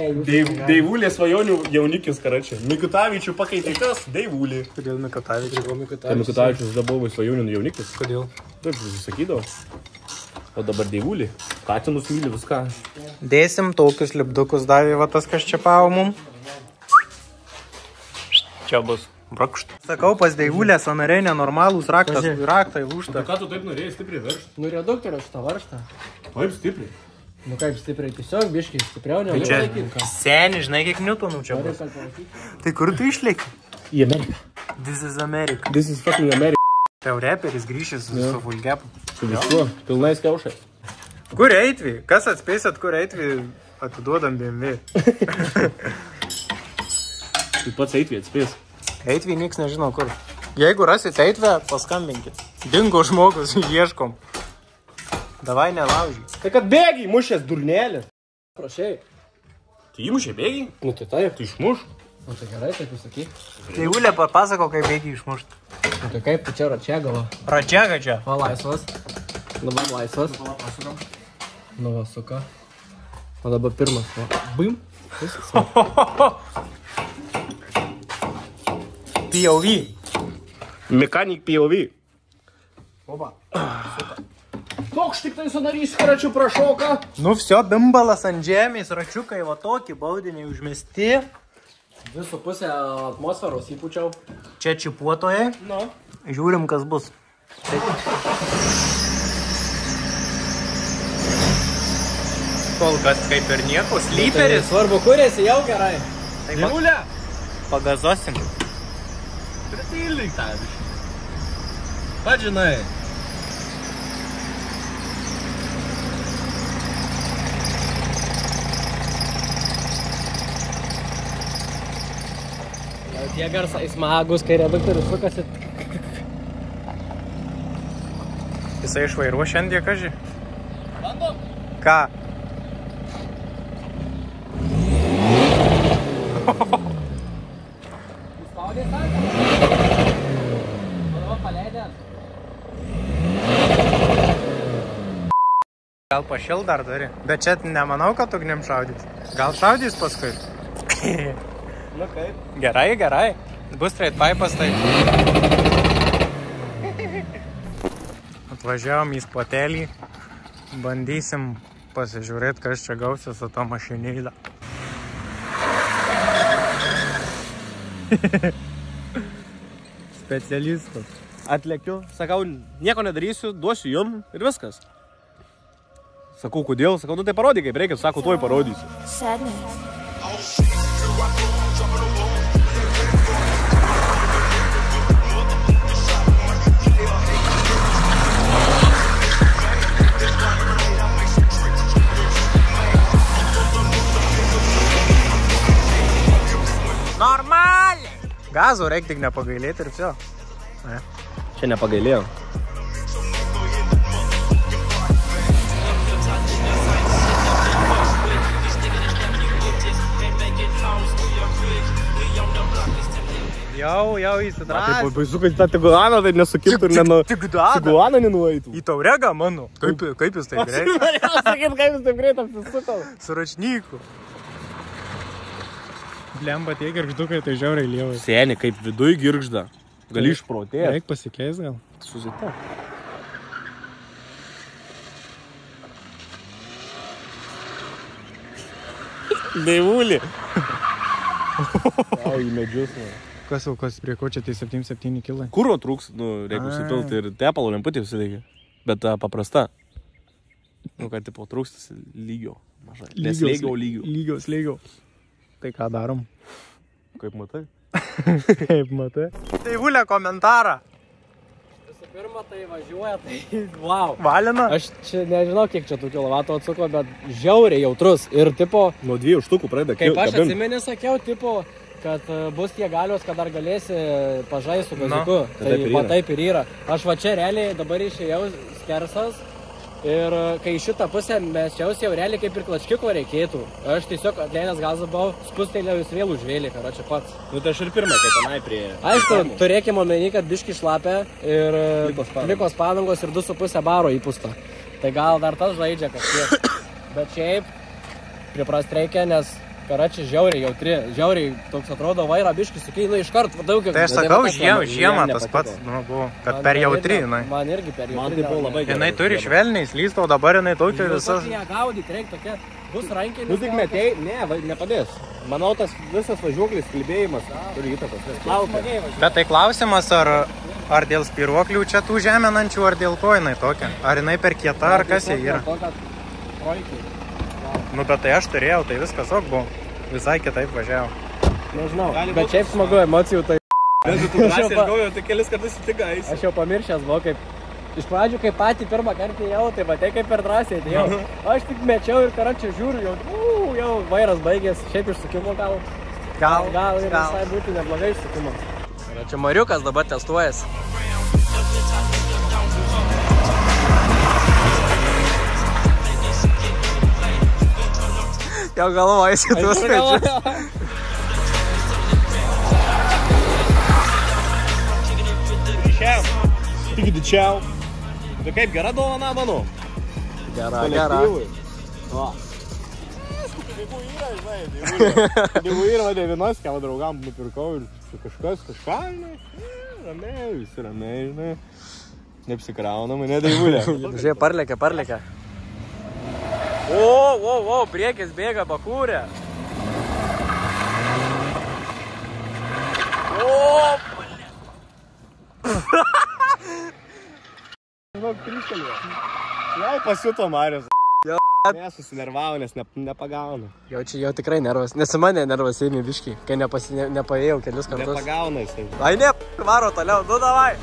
Speaker 2: Deivulė svajonių jaunikis, karočią. Mikutavičių pakeitė kas? Deivulė.
Speaker 4: Kodėl Mikutavičius?
Speaker 2: Tai Mikutavičius dabar svajonių jaunikis.
Speaker 4: Kodėl?
Speaker 2: Taip, sakydavo. O dabar Deivulė. Katinus myli viską.
Speaker 4: Dėsim tokius lipdukus davė, va tas kas čia pavo mum. Čia bus brakšt. Sakau, pas Deivulę sąnariai nenormalūs raktas. Raktai lūžta.
Speaker 2: Ką tu taip norėjai stipriai veršti?
Speaker 3: Nu, reduktorius šitą varžtą.
Speaker 2: Kaip stipriai?
Speaker 3: Nu, kaip stipriai, tiesiog biškiai stipriau,
Speaker 4: Tai čia seni, žinai, kiek newtonų čia bus. Tai kur tu išlėki?
Speaker 2: Į Ameriką.
Speaker 4: This is America.
Speaker 2: This is fucking America.
Speaker 4: Tau reperis grįšis su fulgepu.
Speaker 2: Su viskuo, pilnais kiaušais.
Speaker 4: Kur eitvi? Kas atspėsit, kur eitvi atiduodam BMW?
Speaker 2: Tu pats eitvį atspės.
Speaker 4: Eitvi nieks nežino kur. Jeigu rasit eitvę, paskambinkit. Dingo žmogus, ieškom. Davai nelaužy.
Speaker 2: Tai kad bėgiai, mušęs durnelį.
Speaker 3: Prašai.
Speaker 2: Tai įmušė bėgiai?
Speaker 3: Nu, tai taip.
Speaker 2: Tai išmuš.
Speaker 3: Nu, tai gerai, taip pasakyk.
Speaker 4: Deivulė papasako, kaip bėgi išmušti.
Speaker 3: Nu, tai kaip, tu čia Račiagava.
Speaker 4: Račiaga čia.
Speaker 3: Va, laisvas. Dabar laisvas. Nu, va, suka. O dabar pirmas, va. Bim.
Speaker 4: POV.
Speaker 2: Mechanic POV.
Speaker 4: Opa.
Speaker 2: Toks tik tai sanarys, karočių prašoka.
Speaker 4: Nu, vsio, bimbalas ant žemės, račiukai, va tokį baudiniai užmesti.
Speaker 3: Visų pusę atmosferos įpučiau.
Speaker 4: Čia čipuotoje.
Speaker 3: Nu.
Speaker 4: Žiūrim, kas bus. Kol kas kaip ir nieko, slyperis.
Speaker 3: Svarbu, kuriasi jau gerai.
Speaker 2: Deivulė.
Speaker 4: Pagazosim.
Speaker 2: Pritylik tą bišį. Pat žinai.
Speaker 3: Tie garsai smagus, kai reduktorius sukasi.
Speaker 4: Jisai išvairuo šiandien, kaži?
Speaker 2: Bandom.
Speaker 4: Ką?
Speaker 3: Įspaudė tą? O, paleidė.
Speaker 4: Gal pašil dar turi? Bet čia nemanau, kad ugnim šaudys. Gal šaudys paskui?
Speaker 2: Na kaip?
Speaker 4: Gerai, gerai. Bus straight pipas tai. Atvažiavom į spotelį. Bandysim pasižiūrėti, kas čia gausi su to mašinėlę. Specialistas.
Speaker 2: Atlekiu, sakau, nieko nedarysiu, duosiu jum ir viskas. Sakau, kodėl? Sakau, nu tai parodyk, kaip reikia. Sako, tuoj parodysiu.
Speaker 4: Normaliai! Gazo reikia tik nepagailėti ir viso.
Speaker 2: Čia nepagailėjau.
Speaker 4: Jau įsidras.
Speaker 2: Taip, baisu, kad tą tiguaną taip nesukiptų ir tiguaną nenueitų.
Speaker 4: Į tauregą, mano. Kaip jis taip greit?
Speaker 2: Norėjau sakyti, kaip jis taip greit apsisukau.
Speaker 4: Su račnyku. Blemba, tie girgždukai tai žiauriai lievai.
Speaker 2: Seni, kaip viduj girgžda. Gali išprotėti.
Speaker 4: Reik pasikeis gal.
Speaker 2: Susita. Deivulė. Au, į medžius.
Speaker 4: Kas prie ko čia tai 7-7 kilai?
Speaker 2: Kuro trūks, nu, reikia užsipilti ir tepalo lemputį užsidėkį. Bet paprasta. Nu, kad tipo trūkstas lygio. Mažai.
Speaker 4: Lygio. Tai ką darom?
Speaker 2: Kaip matai?
Speaker 4: Kaip matai? Tai Vulė komentarą.
Speaker 3: Visų pirma, tai važiuoja, tai wow.
Speaker 4: Valina?
Speaker 3: Aš čia nežinau, kiek čia tų kilovatų atsuko, bet žiauriai jautrus. Ir tipo...
Speaker 2: Nuo 2 štukų pradeda
Speaker 3: kaip aš atsimeni, sakiau, tipo, kad bus tie galios, kad dar galėsi pažaisti su gaziuku. Tai taip ir yra. Aš va čia realiai dabar išėjau skersas. Ir kai šitą pusę mes čiausi jau realiai kaip ir klačkiko reikėtų. Aš tiesiog atleidęs gazą buvau, spustelėjau jūs vėl užvėlį, čia pats.
Speaker 2: Nu tai aš ir pirmą, kai tenai prie...
Speaker 3: Aišku, turėkime omeny, kad biški šlapia ir likos padangos ir 2,5 baro įpūsta. Tai gal dar tas žaidžia kažkiek. Bet šiaip priprast reikia, nes čia žiauriai jautri. Žiauriai toks atrodo vaira biški, sakai, iš karto daug.
Speaker 4: Tai aš sakau, žiemą tas pats, buvo, kad per jautri, jinai.
Speaker 3: Man irgi per jautri.
Speaker 2: Man tai buvo labai gerai.
Speaker 4: Jinai turi švelniai slysta, o dabar jinai tokia visas...
Speaker 3: Ją gaudyti reikia tokia, bus rankinis.
Speaker 2: Nu tik metėjai, nepadės. Manau, tas visas važiuoklis klibėjimas turi įtakos.
Speaker 4: Bet tai klausimas, ar dėl spiruoklių čia tų žeminančių, ar dėl ko jinai tokia? Ar jinai per kieta, ar kas jie yra? Nu, bet tai aš turėjau, tai viskas ok buvo. Visai kitaip važiavau.
Speaker 3: Nežinau, bet šiaip smagu emocijų, tai...
Speaker 2: Bet tu drąsiai aš galvoju, tai kelis kartus įtikais.
Speaker 3: Aš jau pamiršęs buvau, kaip... Iš pradžių, kai patį pirmą kartą jau, tai matai, kaip per drąsiai atėjau. Aš tik mečiau ir čia žiūriu, jau vairas baigės, šiaip išsukimo gal ir visai būtų neblogai išsukimas. Čia Mariukas dabar testuojas.
Speaker 1: Jau galvojasi tuos skaičius.
Speaker 2: Tik dičiau. Tu kaip gera dovana, manau?
Speaker 3: Gera.
Speaker 2: Pinigų yra, vienos kavo draugam nupirkau ir su kažką, žinai. Ramiai, visi ramiai, žinai. Neapsikraunama, nedaivulė.
Speaker 3: Žiūrėk, parlėkia. O, priekis bėga bakūrė.
Speaker 2: Žinok, kryštelė. Jau pasiuto Marius. Nesusinervavo, nes nepagauna.
Speaker 3: Jau tikrai nervas. Nes mane nervas ėmė biškį, kai nepaėjau kelius kartus.
Speaker 2: Nepagauna jisai.
Speaker 3: Ai ne, varo toliau, nu davai.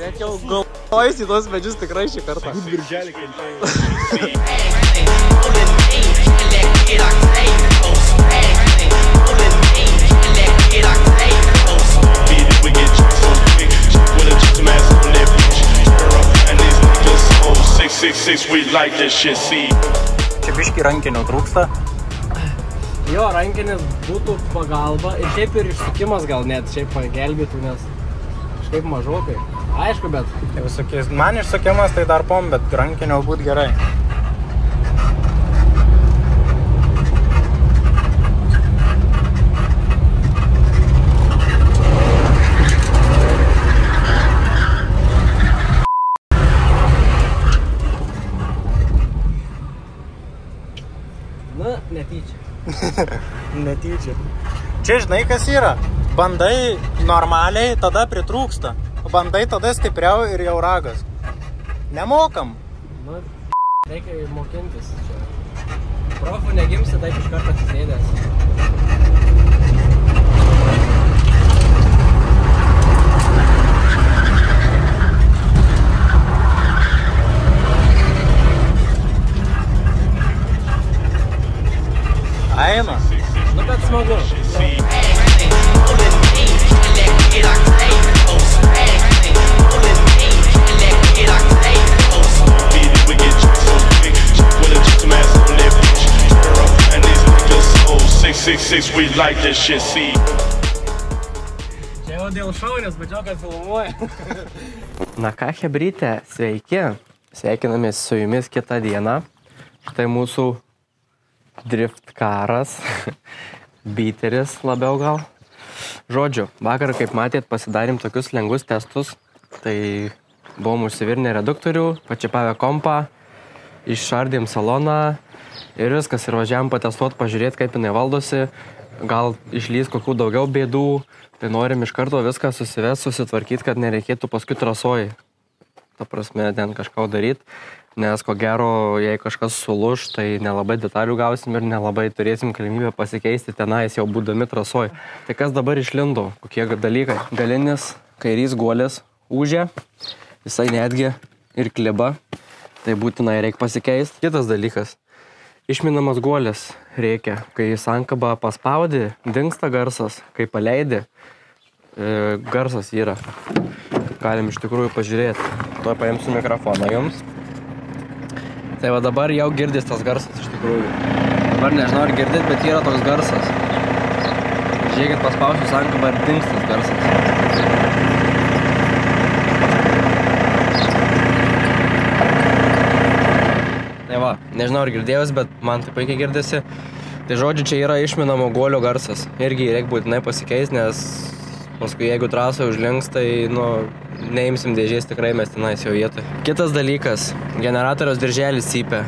Speaker 3: Reikia galvojus į tos medžius tikrai šį kartą.
Speaker 2: Birželį kentėjau.
Speaker 4: Čia biškį rankinio trūksta.
Speaker 3: Jo, rankinis būtų pagalba ir šiaip ir išsukimas gal net šiaip pagelbėtų, nes kažkaip mažokai. Aišku, bet...
Speaker 4: Man išsukimas tai dar pom, bet rankinio būt gerai.
Speaker 3: Na, netyčia.
Speaker 4: Netyčia. Čia žinai, kas yra? Bandai normaliai, tada pritrūksta. Bandai tada stipriau ir jau ragas. Nemokam.
Speaker 3: Nu, reikia mokintis čia. Profų negimsi, taip iš karto atsisėdęs.
Speaker 4: Eina.
Speaker 3: Nu, bet smagu. Čia jau dėl šaunės, bet jau kad filmuoja. Na ką, chebryte, sveiki. Sveikinamės su jumis kitą dieną. Štai mūsų driftkaras, beateris labiau gal. Žodžiu, vakar, kaip matėt, pasidarėm tokius lengvus testus. Tai buvom užsivirnę reduktorių, pačipavę kompą, išardėm saloną ir viskas. Ir važiavam patestuot, pažiūrėti, kaip jinai valdosi. gal išlys kokių daugiau bėdų, tai norim iš karto viską susitvarkyti, kad nereikėtų paskui trasoj. Ta prasme, ten kažką daryti, nes ko gero, jei kažkas sulūž, tai nelabai detalių gausim ir nelabai turėsim galimybę pasikeisti tenais jau būdami trasoj. Tai kas dabar išlindo? Kokie dalykai? Galinis kairys guolis ūžė, jisai netgi ir kliba, tai būtinai reikia pasikeisti. Kitas dalykas. Išminamas guolis reikia, kai sankabą paspaudi, dingsta garsas, kai paleidi, garsas yra. Galim iš tikrųjų pažiūrėti. Tuo paimsiu mikrofoną jums. Tai va dabar jau girdis tas garsas iš tikrųjų. Dabar nežinau ar girdit, bet yra toks garsas. Žiūrėkit, paspausiu sankabą ir dings tas garsas. Tai va, nežinau ar girdėjus, bet man tai puikiai girdisi. Tai žodžiu, čia yra išminamo guolio garsas. Irgi reikia būtinai pasikeisti, nes paskui jeigu trasą užlinks, tai neimsim dėžės tikrai mes tenais jau vietoj. Kitas dalykas, generatoriaus dirželis cypia.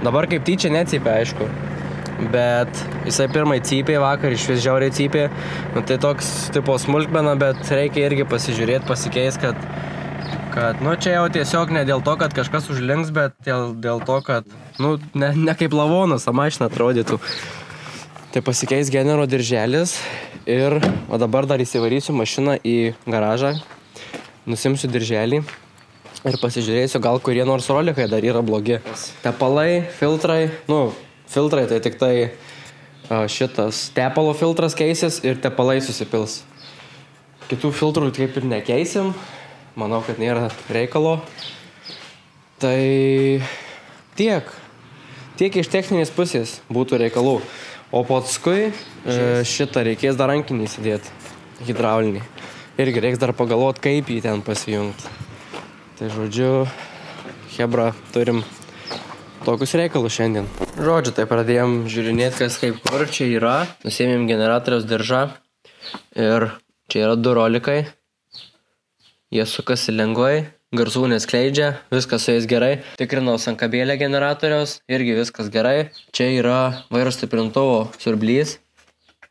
Speaker 3: Dabar kaip tyčia necypia, aišku. Bet jisai pirmai cypė, vakar išvis žiauriai cypė. Tai toks tipo smulkmena, bet reikia irgi pasižiūrėti, pasikeisti, kad čia jau tiesiog ne dėl to, kad kažkas užlinks, bet dėl to, kad ne kaip lavonas, o mašina atrodytų. Tai pasikeis genero dirželis ir dabar dar įsivarysiu mašiną į garažą, nusimsiu dirželį ir pasižiūrėsiu, gal kurie nors rolikai dar yra blogi. Tepalai, filtrai, filtrai tai tik tai šitas tepalo filtras keisis ir tepalai susipils. Kitų filtrų kaip ir nekeisim, manau, kad nėra reikalo. Tai tiek iš techninės pusės būtų reikalų. O paskui šitą reikės dar rankinį įsidėti, hidraulinį. Irgi reiks dar pagalvoti, kaip jį ten pasijungti. Tai žodžiu, hebra, turim tokius reikalus šiandien. Žodžiu, tai pradėjom žiūrinėti, kas kaip kur čia yra. Nusėmėm generatoriaus diržą ir čia yra 2 rolikai. Jie sukasi lengvai, garsų neskleidžia, viskas su jais gerai. Tikrinau sankabėlę generatoriaus, irgi viskas gerai. Čia yra vairo stiprintuvo siurblys.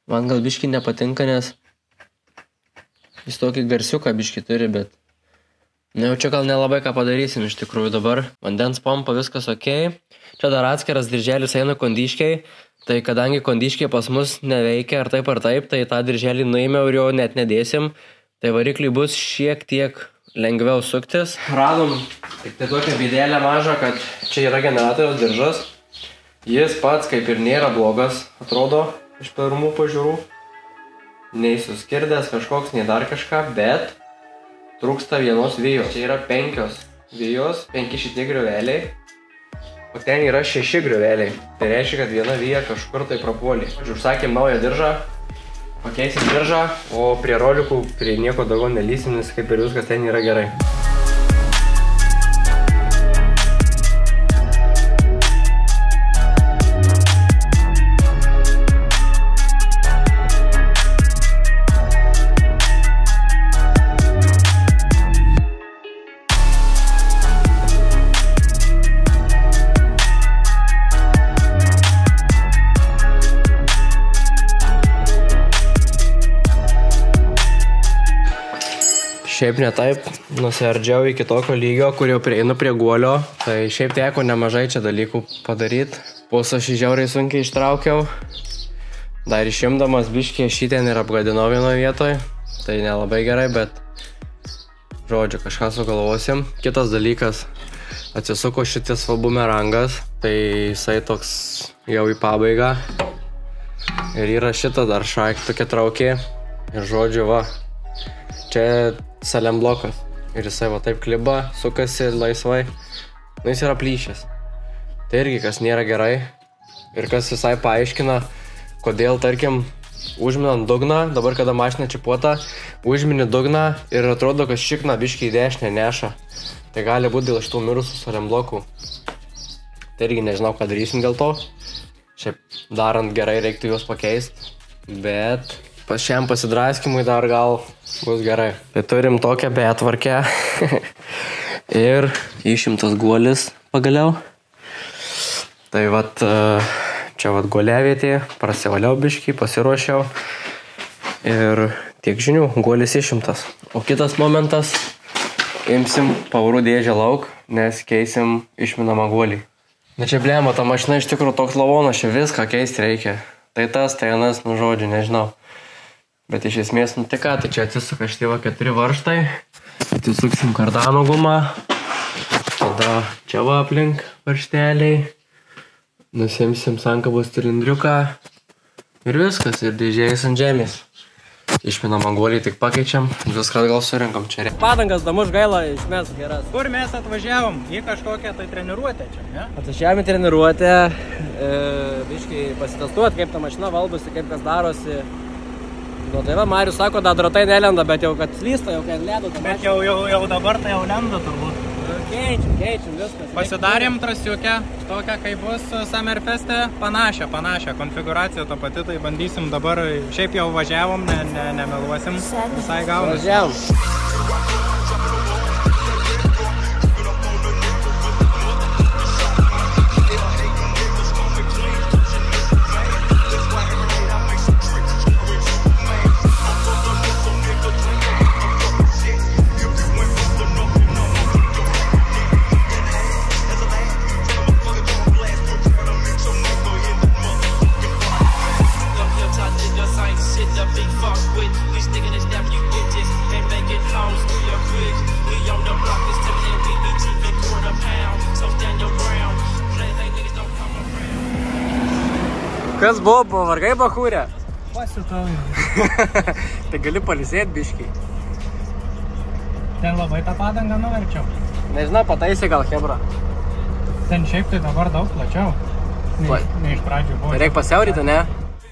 Speaker 3: Man gal biškį nepatinka, nes jis tokį garsiuką biškį turi, bet čia gal nelabai ką padarysim iš tikrųjų dabar. Vandens pompa, viskas ok. Čia dar atskiras dirželis eina kondiškiai. Tai kadangi kondiškiai pas mus neveikia ar taip, tai tą dirželį nuėmiau ir jo net nedėsim. Tai varikliui bus šiek tiek lengviau suktis. Radom tik tai tokią bėdelę mažą, kad čia yra generatoriaus diržas. Jis pats kaip ir nėra blogas, atrodo, iš pirmų pažiūrų. Nei suskirdęs kažkoks, nei dar kažką, bet trūksta vienos vėjos. Čia yra 5 vėjos, 5 šitie grioveliai, o ten yra 6 grioveliai. Tai reiškia, kad viena vėja kažkur tai prapuolė. Užsakėm naują diržą. Pakeisim diržą, o prie rolikų, prie nieko daugiau nelysim, nes kaip ir viskas ten yra gerai. Šiaip ne taip, nusiardžiau iki tokio lygio, kur jau prieinu prie guolio. Tai šiaip teko nemažai čia dalykų padaryti. Pusą šį žiauriai sunkiai ištraukiau. Dar išimdamas biškį šį ten ir apgadinau vienoje vietoje. Tai nelabai gerai, bet žodžiu, kažką sugalvosim. Kitas dalykas, atsisuko šitas bumerangas. Tai jisai toks jau į pabaigą. Ir yra šita dar šaiktukė traukė. Ir žodžiu, va. Čia salem blokas. Ir jisai va taip kliba, sukasi laisvai. Jis yra plyšęs. Tai irgi kas nėra gerai. Ir kas visai paaiškina, kodėl, tarkim, užminant dugną, dabar kada mašina čipuota, užmini dugną ir atrodo, kad šikna biškį į dešinę neša. Tai gali būti dėl šitų mirusių salem blokų. Tai irgi nežinau, ką darysim dėl to. Šiaip darant gerai reiktų juos pakeisti. Bet šiam pasidraskimui dar gal bus gerai. Tai turim tokią betvarkę. Ir išimtas guolis pagaliau. Tai vat čia vat guoliavietė, prasivaliau biškį, pasiruošiau ir tiek žinių, guolis išimtas. O kitas momentas, imsim pavarų dėžę lauk, nes keisim išminamą guolį. Na čia blema, ta mašina iš tikrųjų toks lavonas, čia viską keisti reikia. Tai tas, tai anas, nu žodžiu, nežinau. Bet iš esmės, nu tai ką, tai čia atsisuka šitie va 4 varžtai. Atsisuksim kardano gumą. Tada čia va aplink varžteliai. Nusimsim sankabos cilindriuką. Ir viskas, ir dėžėjais ant žemės. Išminamą guolį tik pakeičiam, viską gal surinkam čia. Padangas damuž gaila išmes geras.
Speaker 1: Kur mes atvažiavom? Į kažkokią tai treniruotę čia, ne?
Speaker 3: Atvažiavome į treniruotę, biškai pasitestuot, kaip ta mašina valdosi, kaip kas darosi. Nu, tai va, Marius sako, da dratai nelenda, bet jau kad slysta, jau kad ledo.
Speaker 1: Bet jau dabar tai jau lenda turbūt.
Speaker 3: Keičiam viskas.
Speaker 1: Pasidarėm trasiukę, tokią kaip bus Summerfeste, panašią konfiguraciją to pati, tai bandysim dabar, šiaip jau važiavom, nemeluosim, visai gaunasi.
Speaker 3: Važiavom. Kas buvo, vargai bachūrė?
Speaker 1: Pasitau.
Speaker 3: Tai gali palisėt biškį.
Speaker 1: Ten labai tą padangą nuverčiau.
Speaker 3: Nežinau, pataisė gal hebra.
Speaker 1: Ten šiaip tai dabar daug plačiau. Ne iš pradžių buvo.
Speaker 3: Tai reik pasiauryti, ne?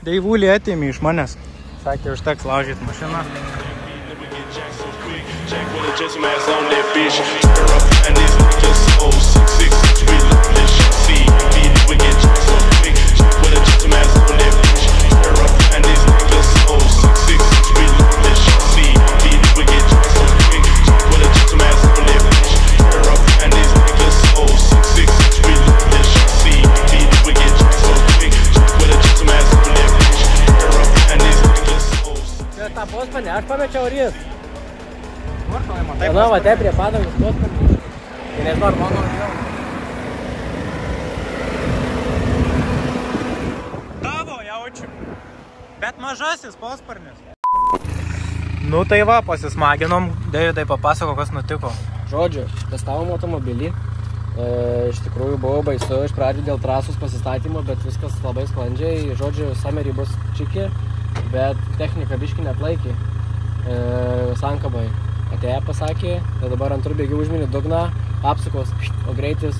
Speaker 1: Deivulį atėmė iš manęs. Sakė, užteks laužyti mašiną.
Speaker 3: Aš pamečiau rys.
Speaker 1: Kur to įmatai?
Speaker 3: Na, va, te prie padangos tos pamečiau. Tai nežinau, ar mano jau.
Speaker 1: Tavo jaučiu. Bet mažasis posparnis. Nu tai va, pasismaginom. Davidai papasako, kas nutiko.
Speaker 3: Žodžiu, testavom automobilį. Iš tikrųjų buvo baisu iš pradžių dėl trasos pasistatymo, bet viskas labai sklandžiai. Žodžiu, Summerį bus čiki, bet technika biškį neatlaikė. Sankabai atėjo pasakė, tai dabar antrų bėgių užminį dugną, apsukos, o greitis.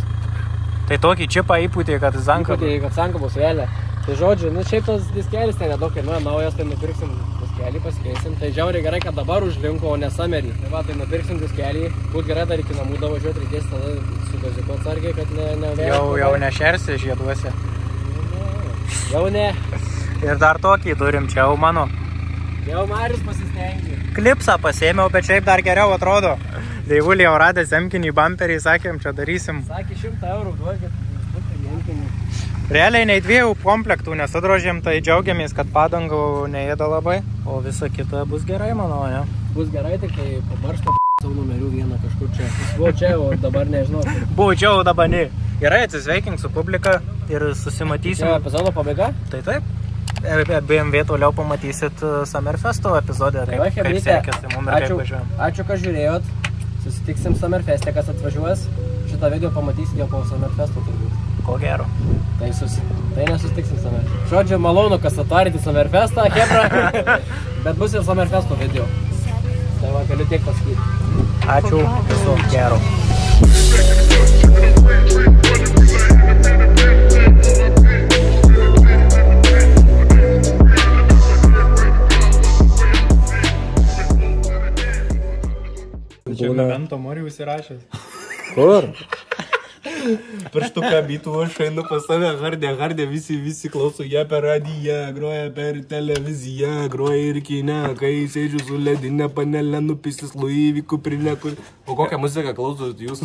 Speaker 1: Tai tokį čipą įpūtė, kad sankabos.
Speaker 3: Įpūtė, kad sankabos vėlė. Tai žodžiu, nu šiaip tas diskelis tai nedaug kainuoja, naujas, tai nupirksim diskelį, pasikeisim. Tai žiauriai gerai, kad dabar užlinko, o ne Summerį. Tai va, tai nupirksim diskelį, būt gerai dar iki namų davažiuoti, reikės tada sugaziko atsargiai, kad nevėlė.
Speaker 1: Jau nešersi žieduose.
Speaker 3: Jau ne.
Speaker 1: Ir dar tokį turim, čia jau mano.
Speaker 3: Jau Marius pasistengė.
Speaker 1: Klipsą pasėmiau, bet šiaip dar geriau atrodo. Deivulį jau radė zemkinį bumperį, sakėm, čia darysim.
Speaker 3: Sakė 100 eurų duokit, zemkinį.
Speaker 1: Realiai nei 2 komplektų nesudrožėm, tai džiaugiamės, kad padangų neėda labai, o visa kita bus gerai, manau, ne?
Speaker 3: Bus gerai, tik kai pabaršto savo numerių vieną kažkur čia. Jis buvo čia, o dabar nežinau.
Speaker 1: Buvo čia, o dabar ne. Gerai, atsisveikink su publika ir susimatysim.
Speaker 3: Čia epizodo pabaiga?
Speaker 1: Tai taip. BMW toliau pamatysit Summerfesto epizodė,
Speaker 3: Tai
Speaker 1: kaip sekėsi, mums ir kaip važiuojam.
Speaker 3: Ačiū, kad žiūrėjot. Susitiksim Summerfeste, kas atvažiuos. Šitą video pamatysit jau po Summerfesto turbūt.
Speaker 1: Ko gero.
Speaker 3: Tai nesusitiksim Summerfesto. Žodžiu, malonu, kas atvaryti Summerfestą, hebra. Bet bus ir Summerfesto video. Tai va, galiu tiek pasakyti.
Speaker 1: Ačiū, viso gero. Čia memento Mori užsirašęs.
Speaker 3: Kur?
Speaker 2: Pirštuką bytų, aš einu pas save, hardė, visi klauso, jie per radiją, groja per televiziją, groja ir kine, kai sėdžiu su ledinė panelė, nupisis Louis V kuprinė, kur... O kokią muziką klausot jūs?